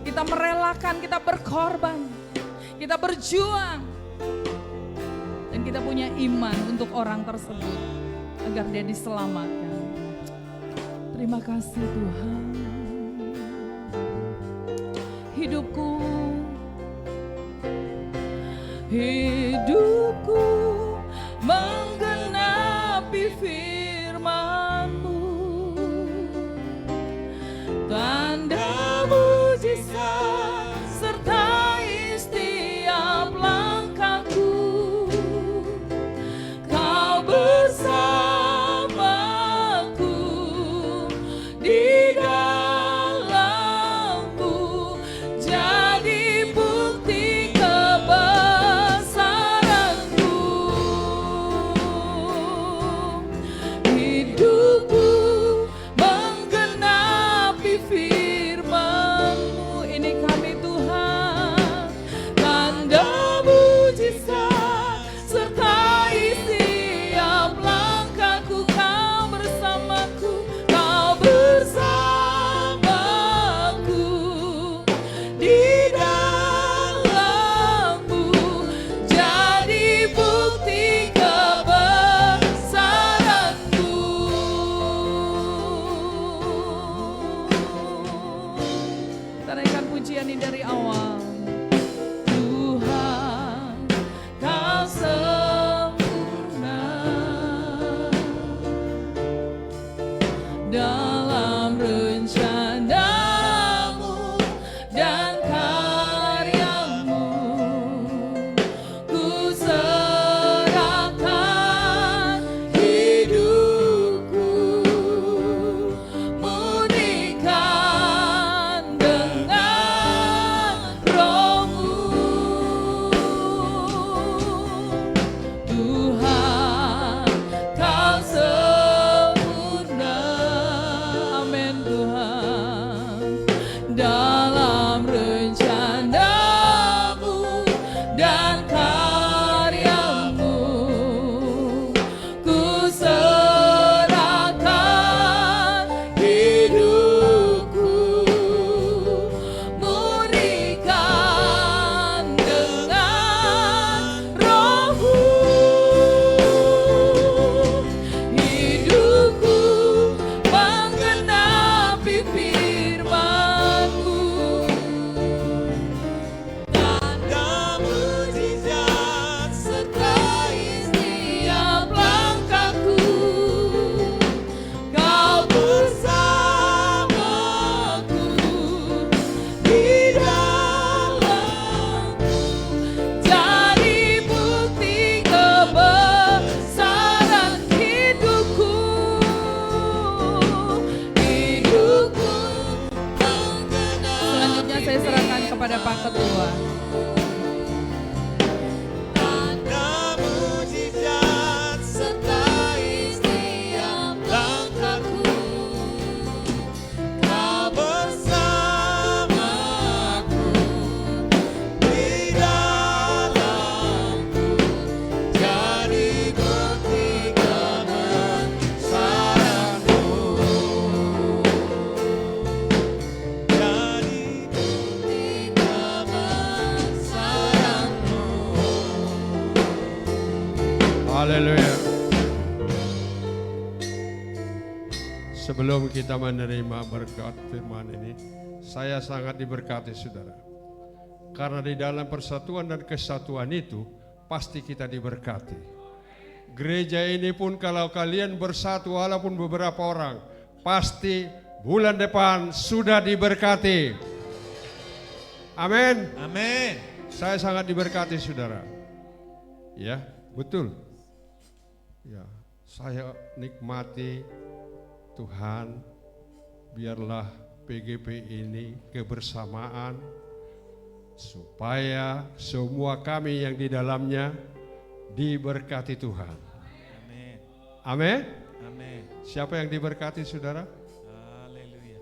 kita merelakan, kita berkorban, kita berjuang, dan kita punya iman untuk orang tersebut agar dia diselamatkan. Terima kasih Tuhan. Hidupku menggenapi firman-Mu. Tanda mujizat sertai setiap langkahku. Kau bersamaku di dalamku, jadi bukti kebesaranku. Hidupku menggenapi firman-Mu. Ini kami Tuhan, tanda mujizat sertai setiap langkahku. Kau bersamaku, Kau bersamaku di dalammu, jadi bukti kebesaranku. Kita naikkan pujian ini dari awal. Tuhan, Kau sempurna dalam rencana-Mu dan karya-Mu. Ku serahkan hidupku, murnikan dengan Roh-Mu. Tuhan, Kau sempurna. Amin Tuhan. Dalam rencana-Mu dan karya-Mu, ku serahkan hidupku, murnikan dengan Roh-Mu. Hidupku menggenapi sebelum kita menerima berkat firman ini, saya sangat diberkati saudara. Karena di dalam persatuan dan kesatuan itu pasti kita diberkati. Gereja ini pun kalau kalian bersatu walaupun beberapa orang, pasti bulan depan sudah diberkati. Amin. Amin. Saya sangat diberkati saudara. Ya, betul. Ya, saya nikmati Tuhan, biarlah PGP ini kebersamaan supaya semua kami yang di dalamnya diberkati Tuhan. Amin. Amin. Amin. Siapa yang diberkati saudara? Haleluya.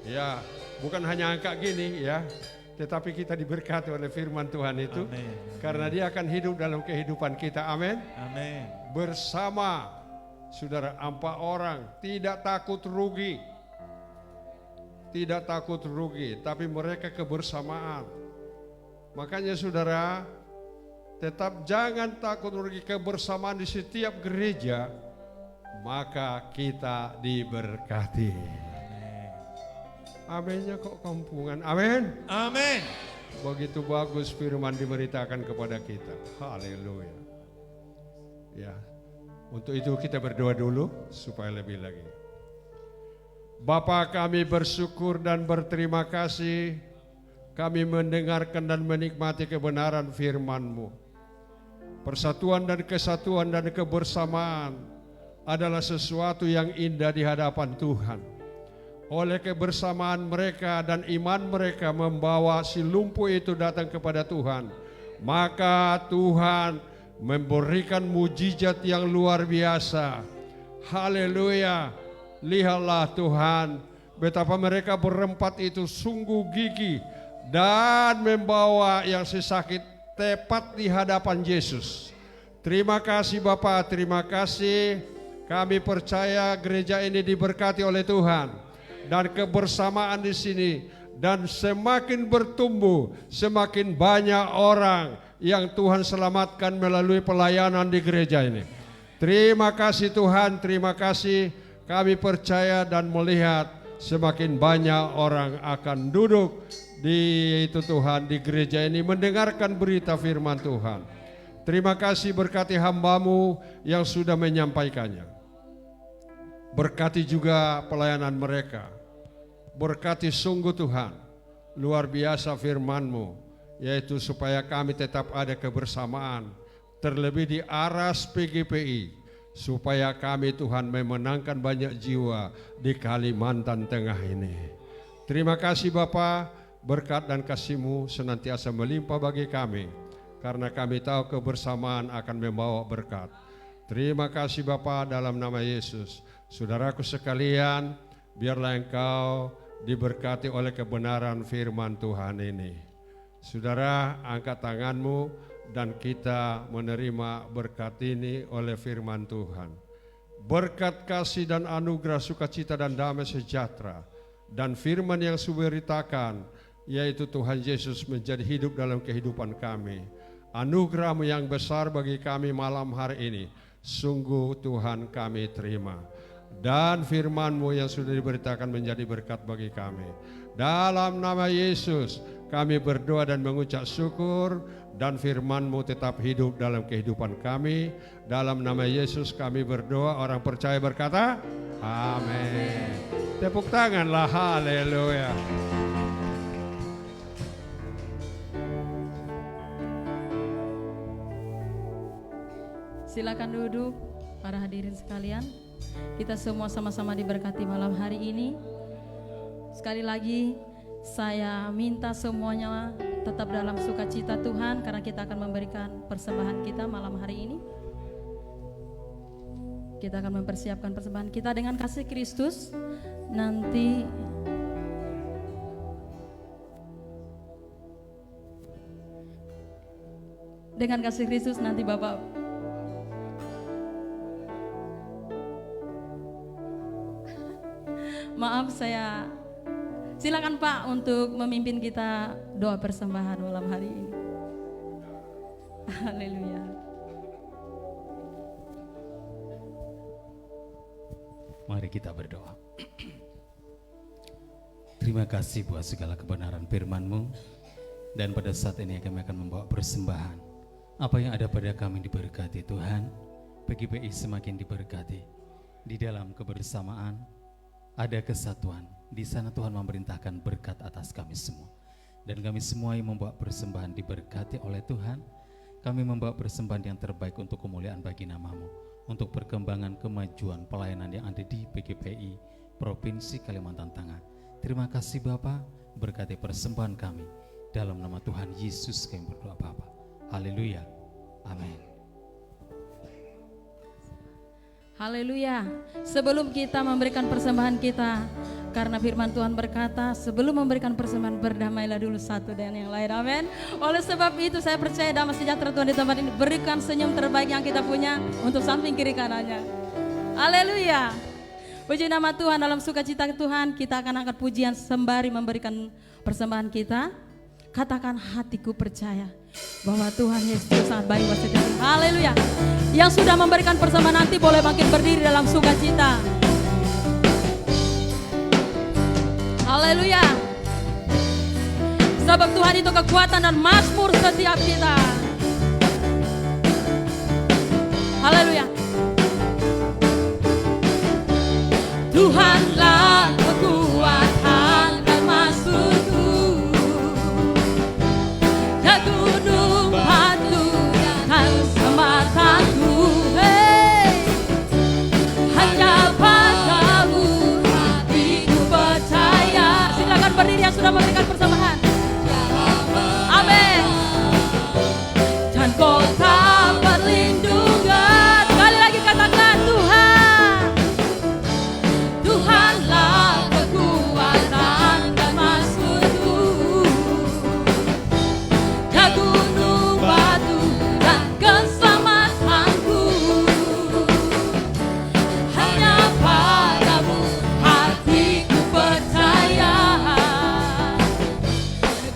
Ya, bukan hanya angka gini ya, tetapi kita diberkati oleh firman Tuhan itu. Amin. Karena dia akan hidup dalam kehidupan kita. Amin. Amin. Bersama saudara 4 orang, tidak takut rugi. Tidak takut rugi, tapi mereka kebersamaan. Makanya saudara, tetap jangan takut rugi, kebersamaan di setiap gereja, maka kita diberkati. Aminnya kok kampungan. Amin. Amin. Begitu bagus firman diberitakan kepada kita. Haleluya. Ya, untuk itu kita berdoa dulu supaya lebih lagi. Bapa, kami bersyukur dan berterima kasih. Kami mendengarkan dan menikmati kebenaran firman-Mu. Persatuan dan kesatuan dan kebersamaan adalah sesuatu yang indah di hadapan Tuhan. Oleh kebersamaan mereka dan iman mereka membawa si lumpuh itu datang kepada Tuhan, maka Tuhan memberikan mujizat yang luar biasa. Haleluya. Lihatlah Tuhan, betapa mereka berempat itu sungguh gigih dan membawa yang sesakit tepat di hadapan Yesus. Terima kasih Bapak, terima kasih. Kami percaya gereja ini diberkati oleh Tuhan dan kebersamaan di sini, dan semakin bertumbuh, semakin banyak orang yang Tuhan selamatkan melalui pelayanan di gereja ini. Terima kasih Tuhan, terima kasih. Kami percaya dan melihat semakin banyak orang akan duduk di itu Tuhan, di gereja ini mendengarkan berita firman Tuhan. Terima kasih, berkati hamba-Mu yang sudah menyampaikannya. Berkati juga pelayanan mereka. Berkati sungguh Tuhan, luar biasa firman-Mu, yaitu supaya kami tetap ada kebersamaan, terlebih di aras PGPI, supaya kami Tuhan memenangkan banyak jiwa di Kalimantan Tengah ini. Terima kasih Bapa, berkat dan kasih-Mu senantiasa melimpah bagi kami, karena kami tahu kebersamaan akan membawa berkat. Terima kasih Bapa, dalam nama Yesus. Saudaraku sekalian, biarlah engkau diberkati oleh kebenaran firman Tuhan ini. Saudara, angkat tanganmu dan kita menerima berkat ini oleh firman Tuhan. Berkat kasih dan anugerah, sukacita dan damai sejahtera, dan firman yang suberitakan, yaitu Tuhan Yesus menjadi hidup dalam kehidupan kami. Anugerah-Mu yang besar bagi kami malam hari ini, sungguh Tuhan kami terima. Dan firman-Mu yang sudah diberitakan menjadi berkat bagi kami. Dalam nama Yesus kami berdoa dan mengucap syukur, dan firman-Mu tetap hidup dalam kehidupan kami. Dalam nama Yesus kami berdoa, orang percaya berkata amin. Tepuk tanganlah, haleluya. Silakan duduk para hadirin sekalian. Kita semua sama-sama diberkati malam hari ini. Sekali lagi saya minta semuanya tetap dalam sukacita Tuhan, karena kita akan memberikan persembahan kita malam hari ini. Kita akan mempersiapkan persembahan kita dengan kasih Kristus. Nanti dengan kasih Kristus nanti Bapak maaf, saya silakan Pak untuk memimpin kita doa persembahan malam hari ini. Haleluya. Mari kita berdoa. Terima kasih buat segala kebenaran firman-Mu. Dan pada saat ini kami akan membawa persembahan. Apa yang ada pada kami diberkati Tuhan. PGPI semakin diberkati. Di dalam kebersamaan ada kesatuan. Di sana Tuhan memerintahkan berkat atas kami semua. Dan kami semua yang membawa persembahan diberkati oleh Tuhan. Kami membawa persembahan yang terbaik untuk kemuliaan bagi nama-Mu, untuk perkembangan kemajuan pelayanan yang ada di PGPI Provinsi Kalimantan Tengah. Terima kasih Bapa, berkati persembahan kami. Dalam nama Tuhan Yesus kami berdoa Bapa. Haleluya. Amin. Haleluya. Sebelum kita memberikan persembahan kita, karena firman Tuhan berkata, sebelum memberikan persembahan berdamailah dulu satu dengan yang lain. Amin. Oleh sebab itu saya percaya damai sejahtera Tuhan di tempat ini. Berikan senyum terbaik yang kita punya untuk samping kiri kanannya. Haleluya. Puji nama Tuhan. Dalam sukacita Tuhan kita akan angkat pujian sembari memberikan persembahan kita. Katakan, hatiku percaya bahwa Tuhan Yesus sangat baik buat setiap kita. Haleluya. Yang sudah memberikan persembahan nanti boleh bangkit berdiri dalam sukacita. Haleluya. Sebab Tuhan itu kekuatan dan mazmur setiap kita. Haleluya. Tuhanlah kekuatan dan mazmurku. Dan gunung batu dan sematanku. Hey. Hanya padamu hatiku percaya. Silakan berdiri yang sudah memberikan persembahan. Amin. Dan kota perlindungan. Sekali lagi katakan, Tuhan. Tuhanlah kekuatan dan mazmurku. Dan gunung batu dan keselamatanku. Hanya padamu hatiku percaya.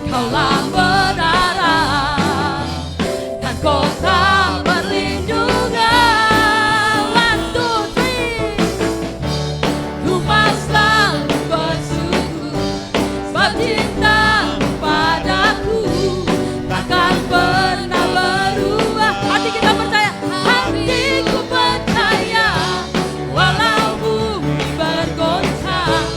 Kaulah benaran dan kota perlindungan. 1, 2, 3. Ku selalu bersyukur sebab cintamu padaku takkan pernah berubah. Hati kita percaya, hatiku percaya. Walau bumi bergoncang,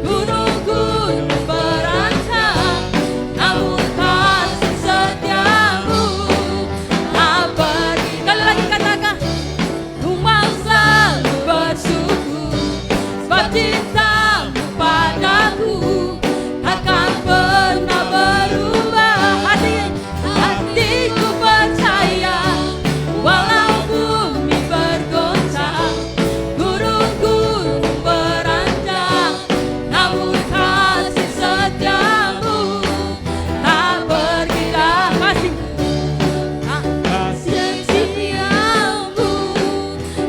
gunung-gunung berancang, namun kasih setiamu tak pergi. Kali lagi katakan, ku selalu bersyukur sebab cintamu padaku takkan pernah berubah. Hatiku percaya. Walau bumi bergoncang, gunung-gunung berancang, namun kasih setiamu tak pergi. Kasih setiamu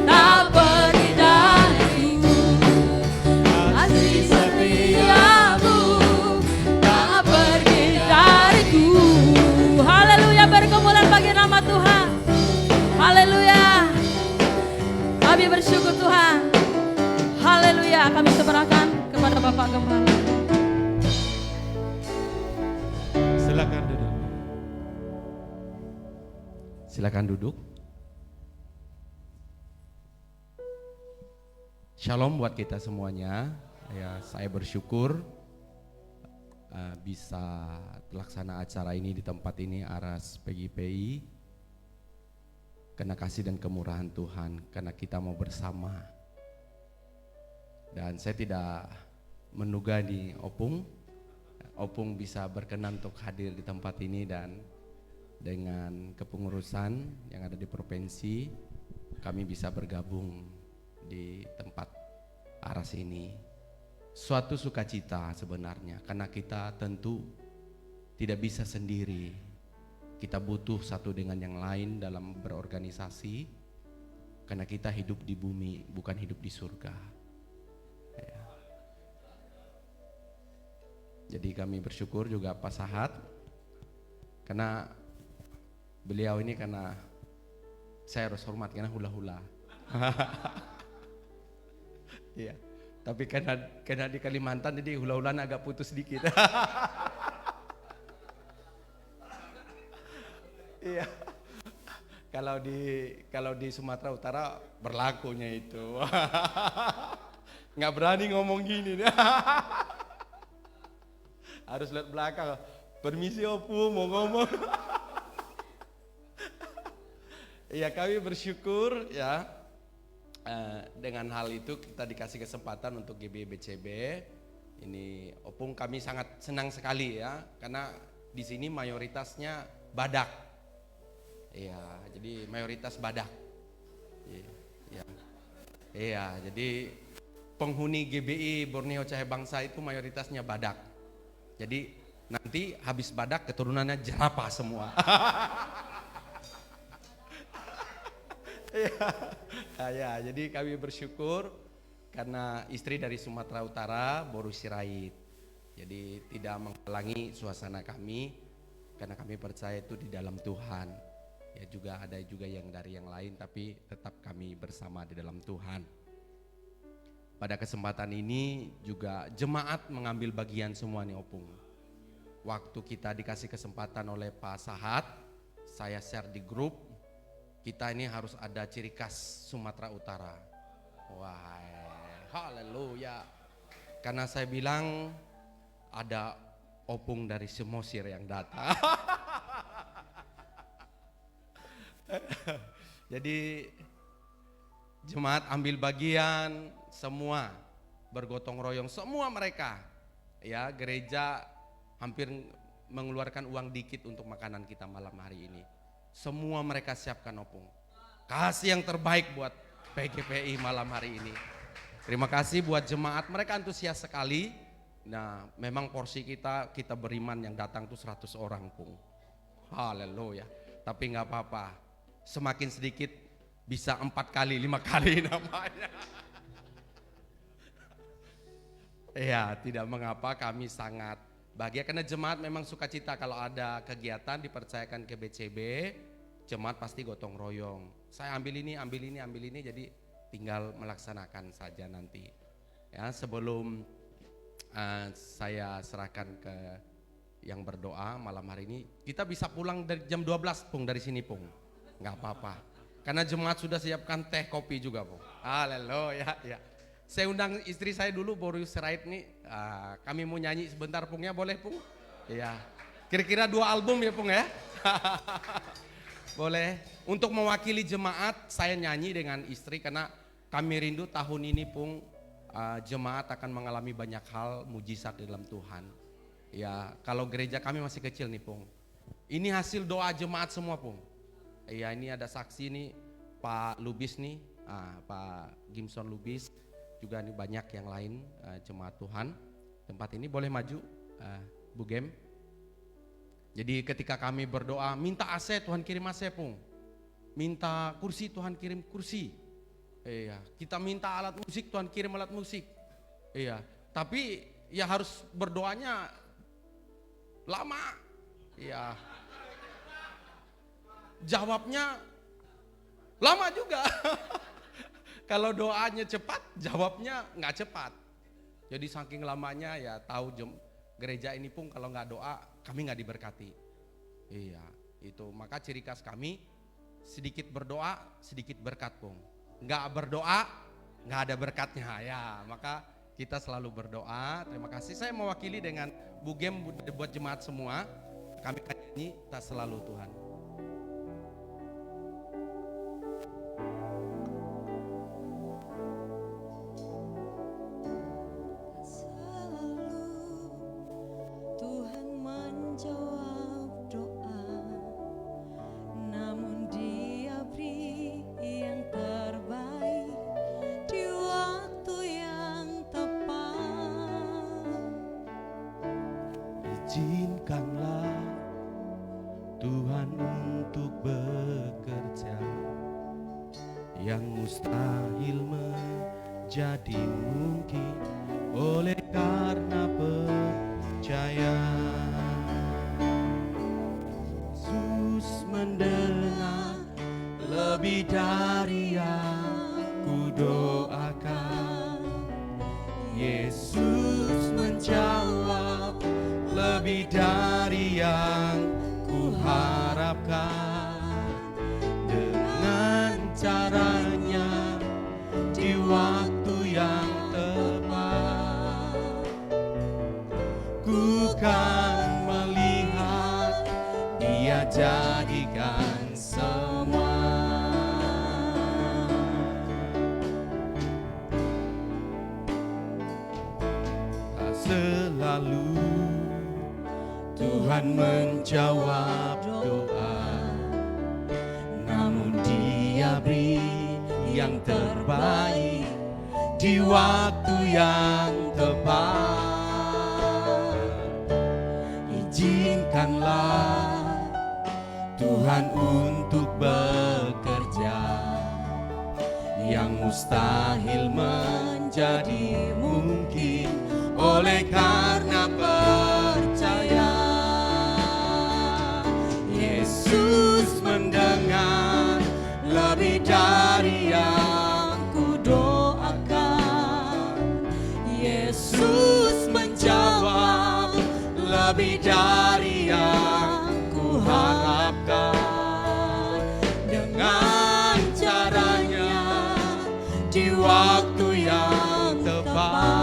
tak pergi dariku. Kasih setiamu tak pergi dariku. Haleluya, berkemuliaan bagi nama Tuhan. Haleluya. Kami bersyukur Tuhan. Haleluya. Kami serahkan kepada Bapak Gembala. Silakan duduk. Silakan duduk. Shalom buat kita semuanya. Ya, saya bersyukur bisa terlaksana acara ini di tempat ini, Aras PGPI, karena kasih dan kemurahan Tuhan, karena kita mau bersama. Dan saya tidak menduga di Opung bisa berkenan untuk hadir di tempat ini, dan dengan kepengurusan yang ada di provinsi kami bisa bergabung di tempat Aras ini. Suatu sukacita sebenarnya, karena kita tentu tidak bisa sendiri. Kita butuh satu dengan yang lain dalam berorganisasi, karena kita hidup di bumi, bukan hidup di surga. Ya. Jadi kami bersyukur juga Pak Sahat, karena beliau ini, karena saya harus hormat karena hula-hula. Iya. Tapi karena di Kalimantan jadi hula-hulaan agak putus dikit. Iya. Kalau di Sumatera Utara berlakunya itu. Nggak berani ngomong gini. Harus lihat belakang. Permisi Opu mau ngomong. Iya, kami bersyukur ya. Dengan hal itu kita dikasih kesempatan untuk GBBCB. Ini Opung kami sangat senang sekali ya, karena di sini mayoritasnya Badak. Iya, jadi mayoritas Badak. Iya. Iya, jadi penghuni GBI Borneo Cahaya Bangsa itu mayoritasnya Badak. Jadi nanti habis Badak keturunannya jerapah semua. Ya, jadi kami bersyukur karena istri dari Sumatera Utara, Boru Sirait. Jadi tidak menghalangi suasana kami karena kami percaya itu di dalam Tuhan. Ya juga ada juga yang dari yang lain, tapi tetap kami bersama di dalam Tuhan. Pada kesempatan ini juga jemaat mengambil bagian semua nih Opung. Waktu kita dikasih kesempatan oleh Pak Sahat, saya share di grup. Kita ini harus ada ciri khas Sumatera Utara. Wah, haleluya. Karena saya bilang ada Opung dari Semosir yang datang. Jadi jemaat ambil bagian semua, bergotong royong semua mereka. Ya, gereja hampir mengeluarkan uang dikit untuk makanan kita malam hari ini. Semua mereka siapkan Opung. Kasih yang terbaik buat PGPI malam hari ini. Terima kasih buat jemaat, mereka antusias sekali. Nah, memang porsi kita beriman yang datang tuh 100 orang Pung. Haleluya. Tapi nggak apa-apa. Semakin sedikit bisa 4 kali, 5 kali namanya. Ya, tidak mengapa, kami sangat bahagia karena jemaat memang sukacita kalau ada kegiatan dipercayakan ke BCB, jemaat pasti gotong royong. Saya ambil ini, jadi tinggal melaksanakan saja nanti. Ya, sebelum saya serahkan ke yang berdoa malam hari ini, kita bisa pulang dari jam 12 Pung dari sini Pung. Nggak apa-apa. Karena jemaat sudah siapkan teh kopi juga Pung. Haleluya ya. Saya undang istri saya dulu, Boru Sirait nih. Kami mau nyanyi sebentar Pung ya, boleh Pung? Iya. Kira-kira 2 album ya Pung ya. Boleh. Untuk mewakili jemaat saya nyanyi dengan istri karena kami rindu tahun ini Pung, jemaat akan mengalami banyak hal mujizat di dalam Tuhan. Ya, kalau gereja kami masih kecil nih Pung. Ini hasil doa jemaat semua Pung. Iya, ini ada saksi nih Pak Lubis nih, Pak Gimson Lubis. Juga nih banyak yang lain jemaat Tuhan. Tempat ini boleh maju Bu Gem. Jadi ketika kami berdoa, minta AC Tuhan kirim AC Pung. Minta kursi Tuhan kirim kursi. Iya, kita minta alat musik Tuhan kirim alat musik. Iya, tapi ya harus berdoanya lama. Iya. Jawabnya lama juga. Kalau doanya cepat, jawabnya nggak cepat. Jadi saking lamanya ya tahu gereja ini Pung kalau nggak doa kami nggak diberkati. Iya, itu maka ciri khas kami sedikit berdoa, sedikit berkat Pung. Nggak berdoa, nggak ada berkatnya ya. Maka kita selalu berdoa. Terima kasih. Saya mewakili dengan Bu Gem buat jemaat semua. Kami akan nyanyi tak selalu Tuhan. Izinkanlah Tuhan untuk bekerja, yang mustahil menjadi mungkin oleh karena percaya. Yesus mendengar lebih dari yang ku doakan. lebih dari yang ku harapkan. Dengan caranya di waktu yang tepat, ku kan melihat Dia jadikan semua. Tak selalu Tuhan menjawab doa, namun Dia beri yang terbaik di waktu yang tepat. Izinkanlah Tuhan untuk bekerja, yang mustahil menjadi mungkin oleh karena percaya. Yesus mendengar lebih dari yang ku doakan. Yesus menjawab lebih dari yang ku harapkan. Dengan caranya di waktu yang tepat,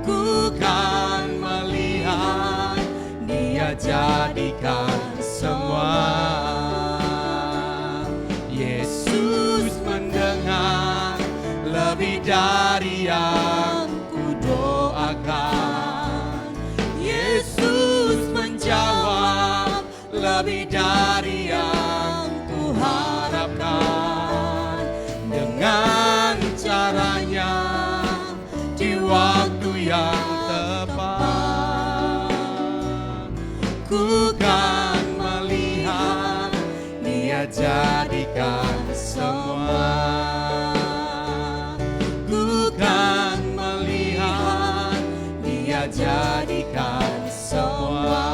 ku kan melihat Dia jadikan semua. Yesus mendengar lebih dari yang ku doakan. Yesus menjawab lebih dari yang ku harapkan. Dengan caranya di waktu yang tepat, ku kan melihat Dia jadikan semua. Ku kan melihat Dia jadikan semua.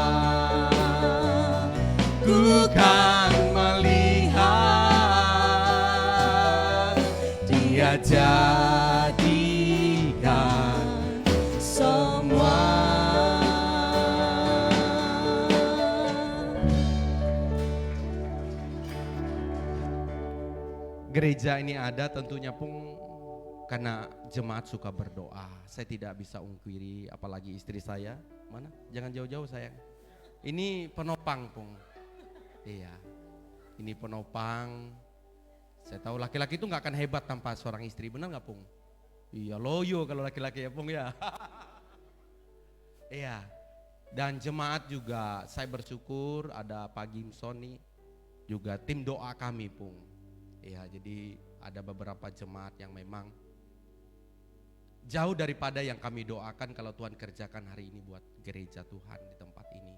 Ku kan melihat Dia jadikan semua. Gereja ini ada tentunya pun karena jemaat suka berdoa. Saya tidak bisa ungkiri, apalagi istri saya. Mana? Jangan jauh-jauh sayang. Ini penopang pung. Iya, ini penopang. Saya tahu laki-laki itu nggak akan hebat tanpa seorang istri, benar nggak pung? Iya, loyo kalau laki-laki ya pung ya. Iya, dan jemaat juga saya bersyukur ada Pak Gimson nih, juga tim doa kami pung. Iya, jadi ada beberapa jemaat yang memang jauh daripada yang kami doakan kalau Tuhan kerjakan hari ini buat gereja Tuhan di tempat ini.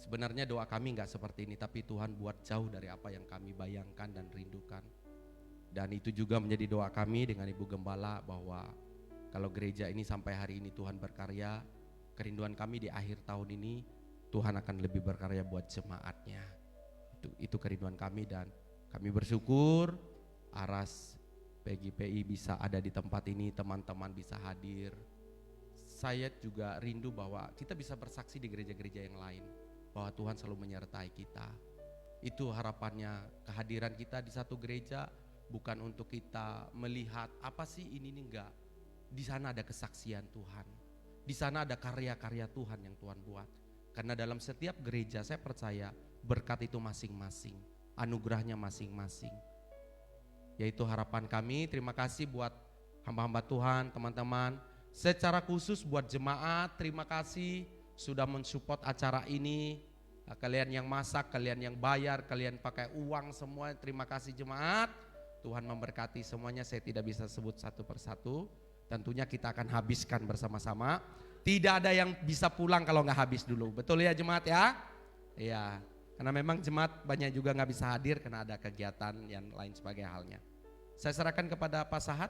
Sebenarnya doa kami nggak seperti ini, tapi Tuhan buat jauh dari apa yang kami bayangkan dan rindukan. Dan itu juga menjadi doa kami dengan Ibu Gembala bahwa kalau gereja ini sampai hari ini Tuhan berkarya, kerinduan kami di akhir tahun ini Tuhan akan lebih berkarya buat jemaatnya. Itu kerinduan kami dan kami bersyukur Aras PGPI bisa ada di tempat ini, teman-teman bisa hadir. Saya juga rindu bahwa kita bisa bersaksi di gereja-gereja yang lain bahwa Tuhan selalu menyertai kita. Itu harapannya, kehadiran kita di satu gereja bukan untuk kita melihat apa sih ini enggak. Di sana ada kesaksian Tuhan. Di sana ada karya-karya Tuhan yang Tuhan buat. Karena dalam setiap gereja saya percaya berkat itu masing-masing, anugerahnya masing-masing. Yaitu harapan kami. Terima kasih buat hamba-hamba Tuhan, teman-teman. Secara khusus buat jemaat, terima kasih sudah mensupport acara ini. Kalian yang masak, kalian yang bayar, kalian pakai uang semua, terima kasih jemaat. Tuhan memberkati semuanya, saya tidak bisa sebut satu persatu. Tentunya kita akan habiskan bersama-sama. Tidak ada yang bisa pulang kalau nggak habis dulu, betul ya jemaat ya? Iya, karena memang jemaat banyak juga nggak bisa hadir karena ada kegiatan yang lain sebagai halnya. Saya serahkan kepada Pak Sahat.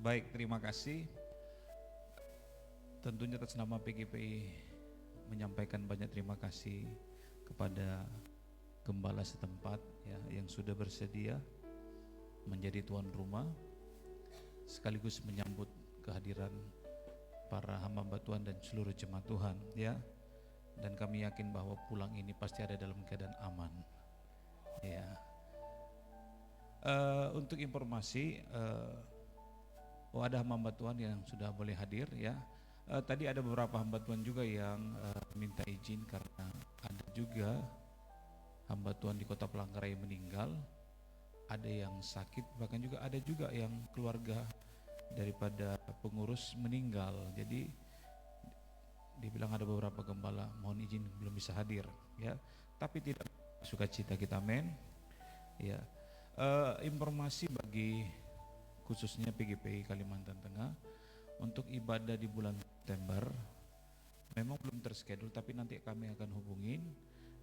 Baik, terima kasih. Tentunya atas nama PGPI menyampaikan banyak terima kasih kepada gembala setempat ya yang sudah bersedia menjadi tuan rumah sekaligus menyambut kehadiran para hamba Tuhan dan seluruh jemaat Tuhan ya. Dan kami yakin bahwa pulang ini pasti ada dalam keadaan aman ya. Untuk informasi ada hamba Tuhan yang sudah boleh hadir ya. Tadi ada beberapa hamba Tuhan juga yang minta izin karena ada juga hamba Tuhan di Kota Palangkaraya meninggal, ada yang sakit, bahkan juga ada juga yang keluarga daripada pengurus meninggal. Jadi dibilang ada beberapa gembala mohon izin belum bisa hadir ya, tapi tidak sukacita kita men ya. Informasi bagi khususnya PGPI Kalimantan Tengah untuk ibadah di bulan September memang belum terschedule, tapi nanti kami akan hubungin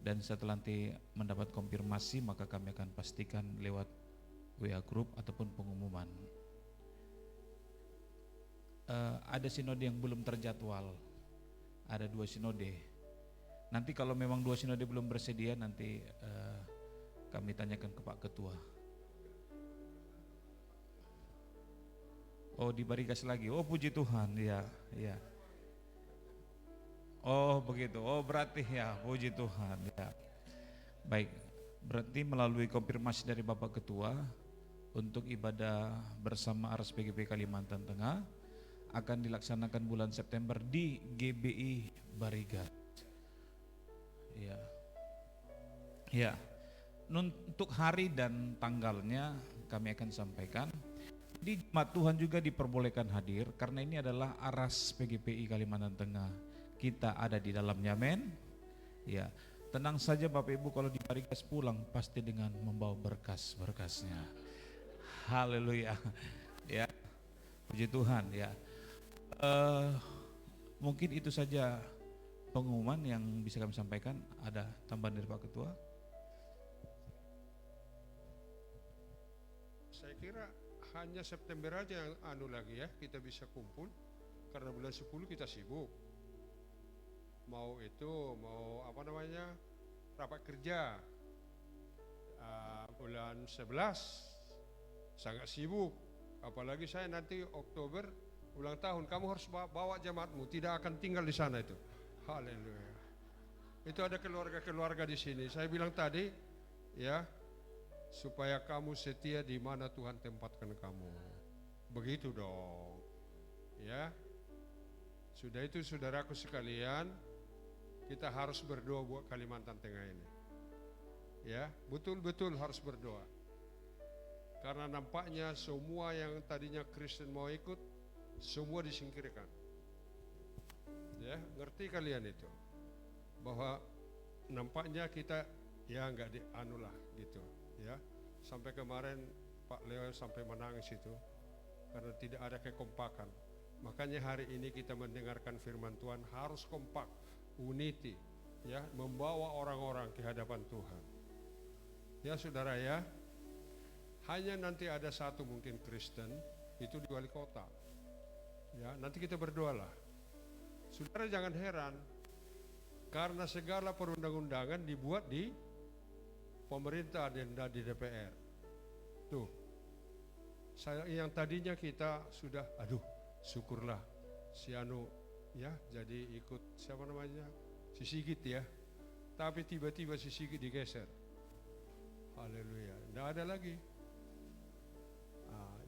dan setelah nanti mendapat konfirmasi maka kami akan pastikan lewat WA group ataupun pengumuman. Ada sinode yang belum terjadwal, ada 2 sinode. Nanti kalau memang 2 sinode belum bersedia nanti kami tanyakan ke Pak Ketua. Oh, dibarikas lagi. Oh, puji Tuhan ya, ya. Oh, begitu. Oh, berarti ya, puji Tuhan ya. Baik, berarti melalui konfirmasi dari Bapak Ketua untuk ibadah bersama Ars PGP Kalimantan Tengah akan dilaksanakan bulan September di GBI Barigat. Ya. Ya. Untuk hari dan tanggalnya kami akan sampaikan. Di jemaat Tuhan juga diperbolehkan hadir karena ini adalah Aras PGPI Kalimantan Tengah. Kita ada di dalamnya, men. Ya. Tenang saja Bapak Ibu, kalau di Barigas pulang pasti dengan membawa berkas-berkasnya. Haleluya. Ya. Puji Tuhan ya. Mungkin itu saja pengumuman yang bisa kami sampaikan. Ada tambahan dari Pak Ketua? Saya kira hanya September aja yang lagi ya kita bisa kumpul, karena bulan 10 kita sibuk. Mau rapat kerja. Bulan 11 sangat sibuk. Apalagi saya nanti Oktober ulang tahun, kamu harus bawa jemaatmu, tidak akan tinggal di sana itu. Haleluya. Itu ada keluarga-keluarga di sini. Saya bilang tadi ya, supaya kamu setia di mana Tuhan tempatkan kamu. Begitu dong. Ya. Sudah itu saudaraku sekalian, kita harus berdoa buat Kalimantan Tengah ini. Ya, betul-betul harus berdoa. Karena nampaknya semua yang tadinya Kristen mau ikut, semua disingkirkan. Ya, ngerti kalian itu? Bahwa nampaknya kita ya enggak dianulah gitu. Ya, sampai kemarin Pak Leo sampai menangis itu karena tidak ada kekompakan. Makanya hari ini kita mendengarkan firman Tuhan harus kompak, unity, ya, membawa orang-orang ke hadapan Tuhan. Ya saudara ya, hanya nanti ada satu mungkin Kristen itu di wali kota. Ya, nanti kita berdoalah. Saudara jangan heran karena segala perundang-undangan dibuat di pemerintah dan di DPR. Tuh, saya yang tadinya kita sudah, syukurlah si Anu ya jadi ikut siapa namanya si Sigit ya, tapi tiba-tiba si Sigit digeser. Haleluya, tidak ada lagi.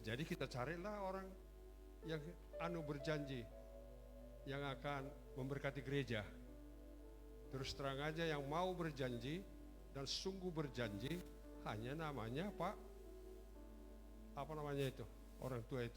Jadi kita carilah orang yang berjanji yang akan memberkati gereja. Terus terang aja yang mau berjanji dan sungguh berjanji hanya namanya Pak apa namanya itu orang tua itu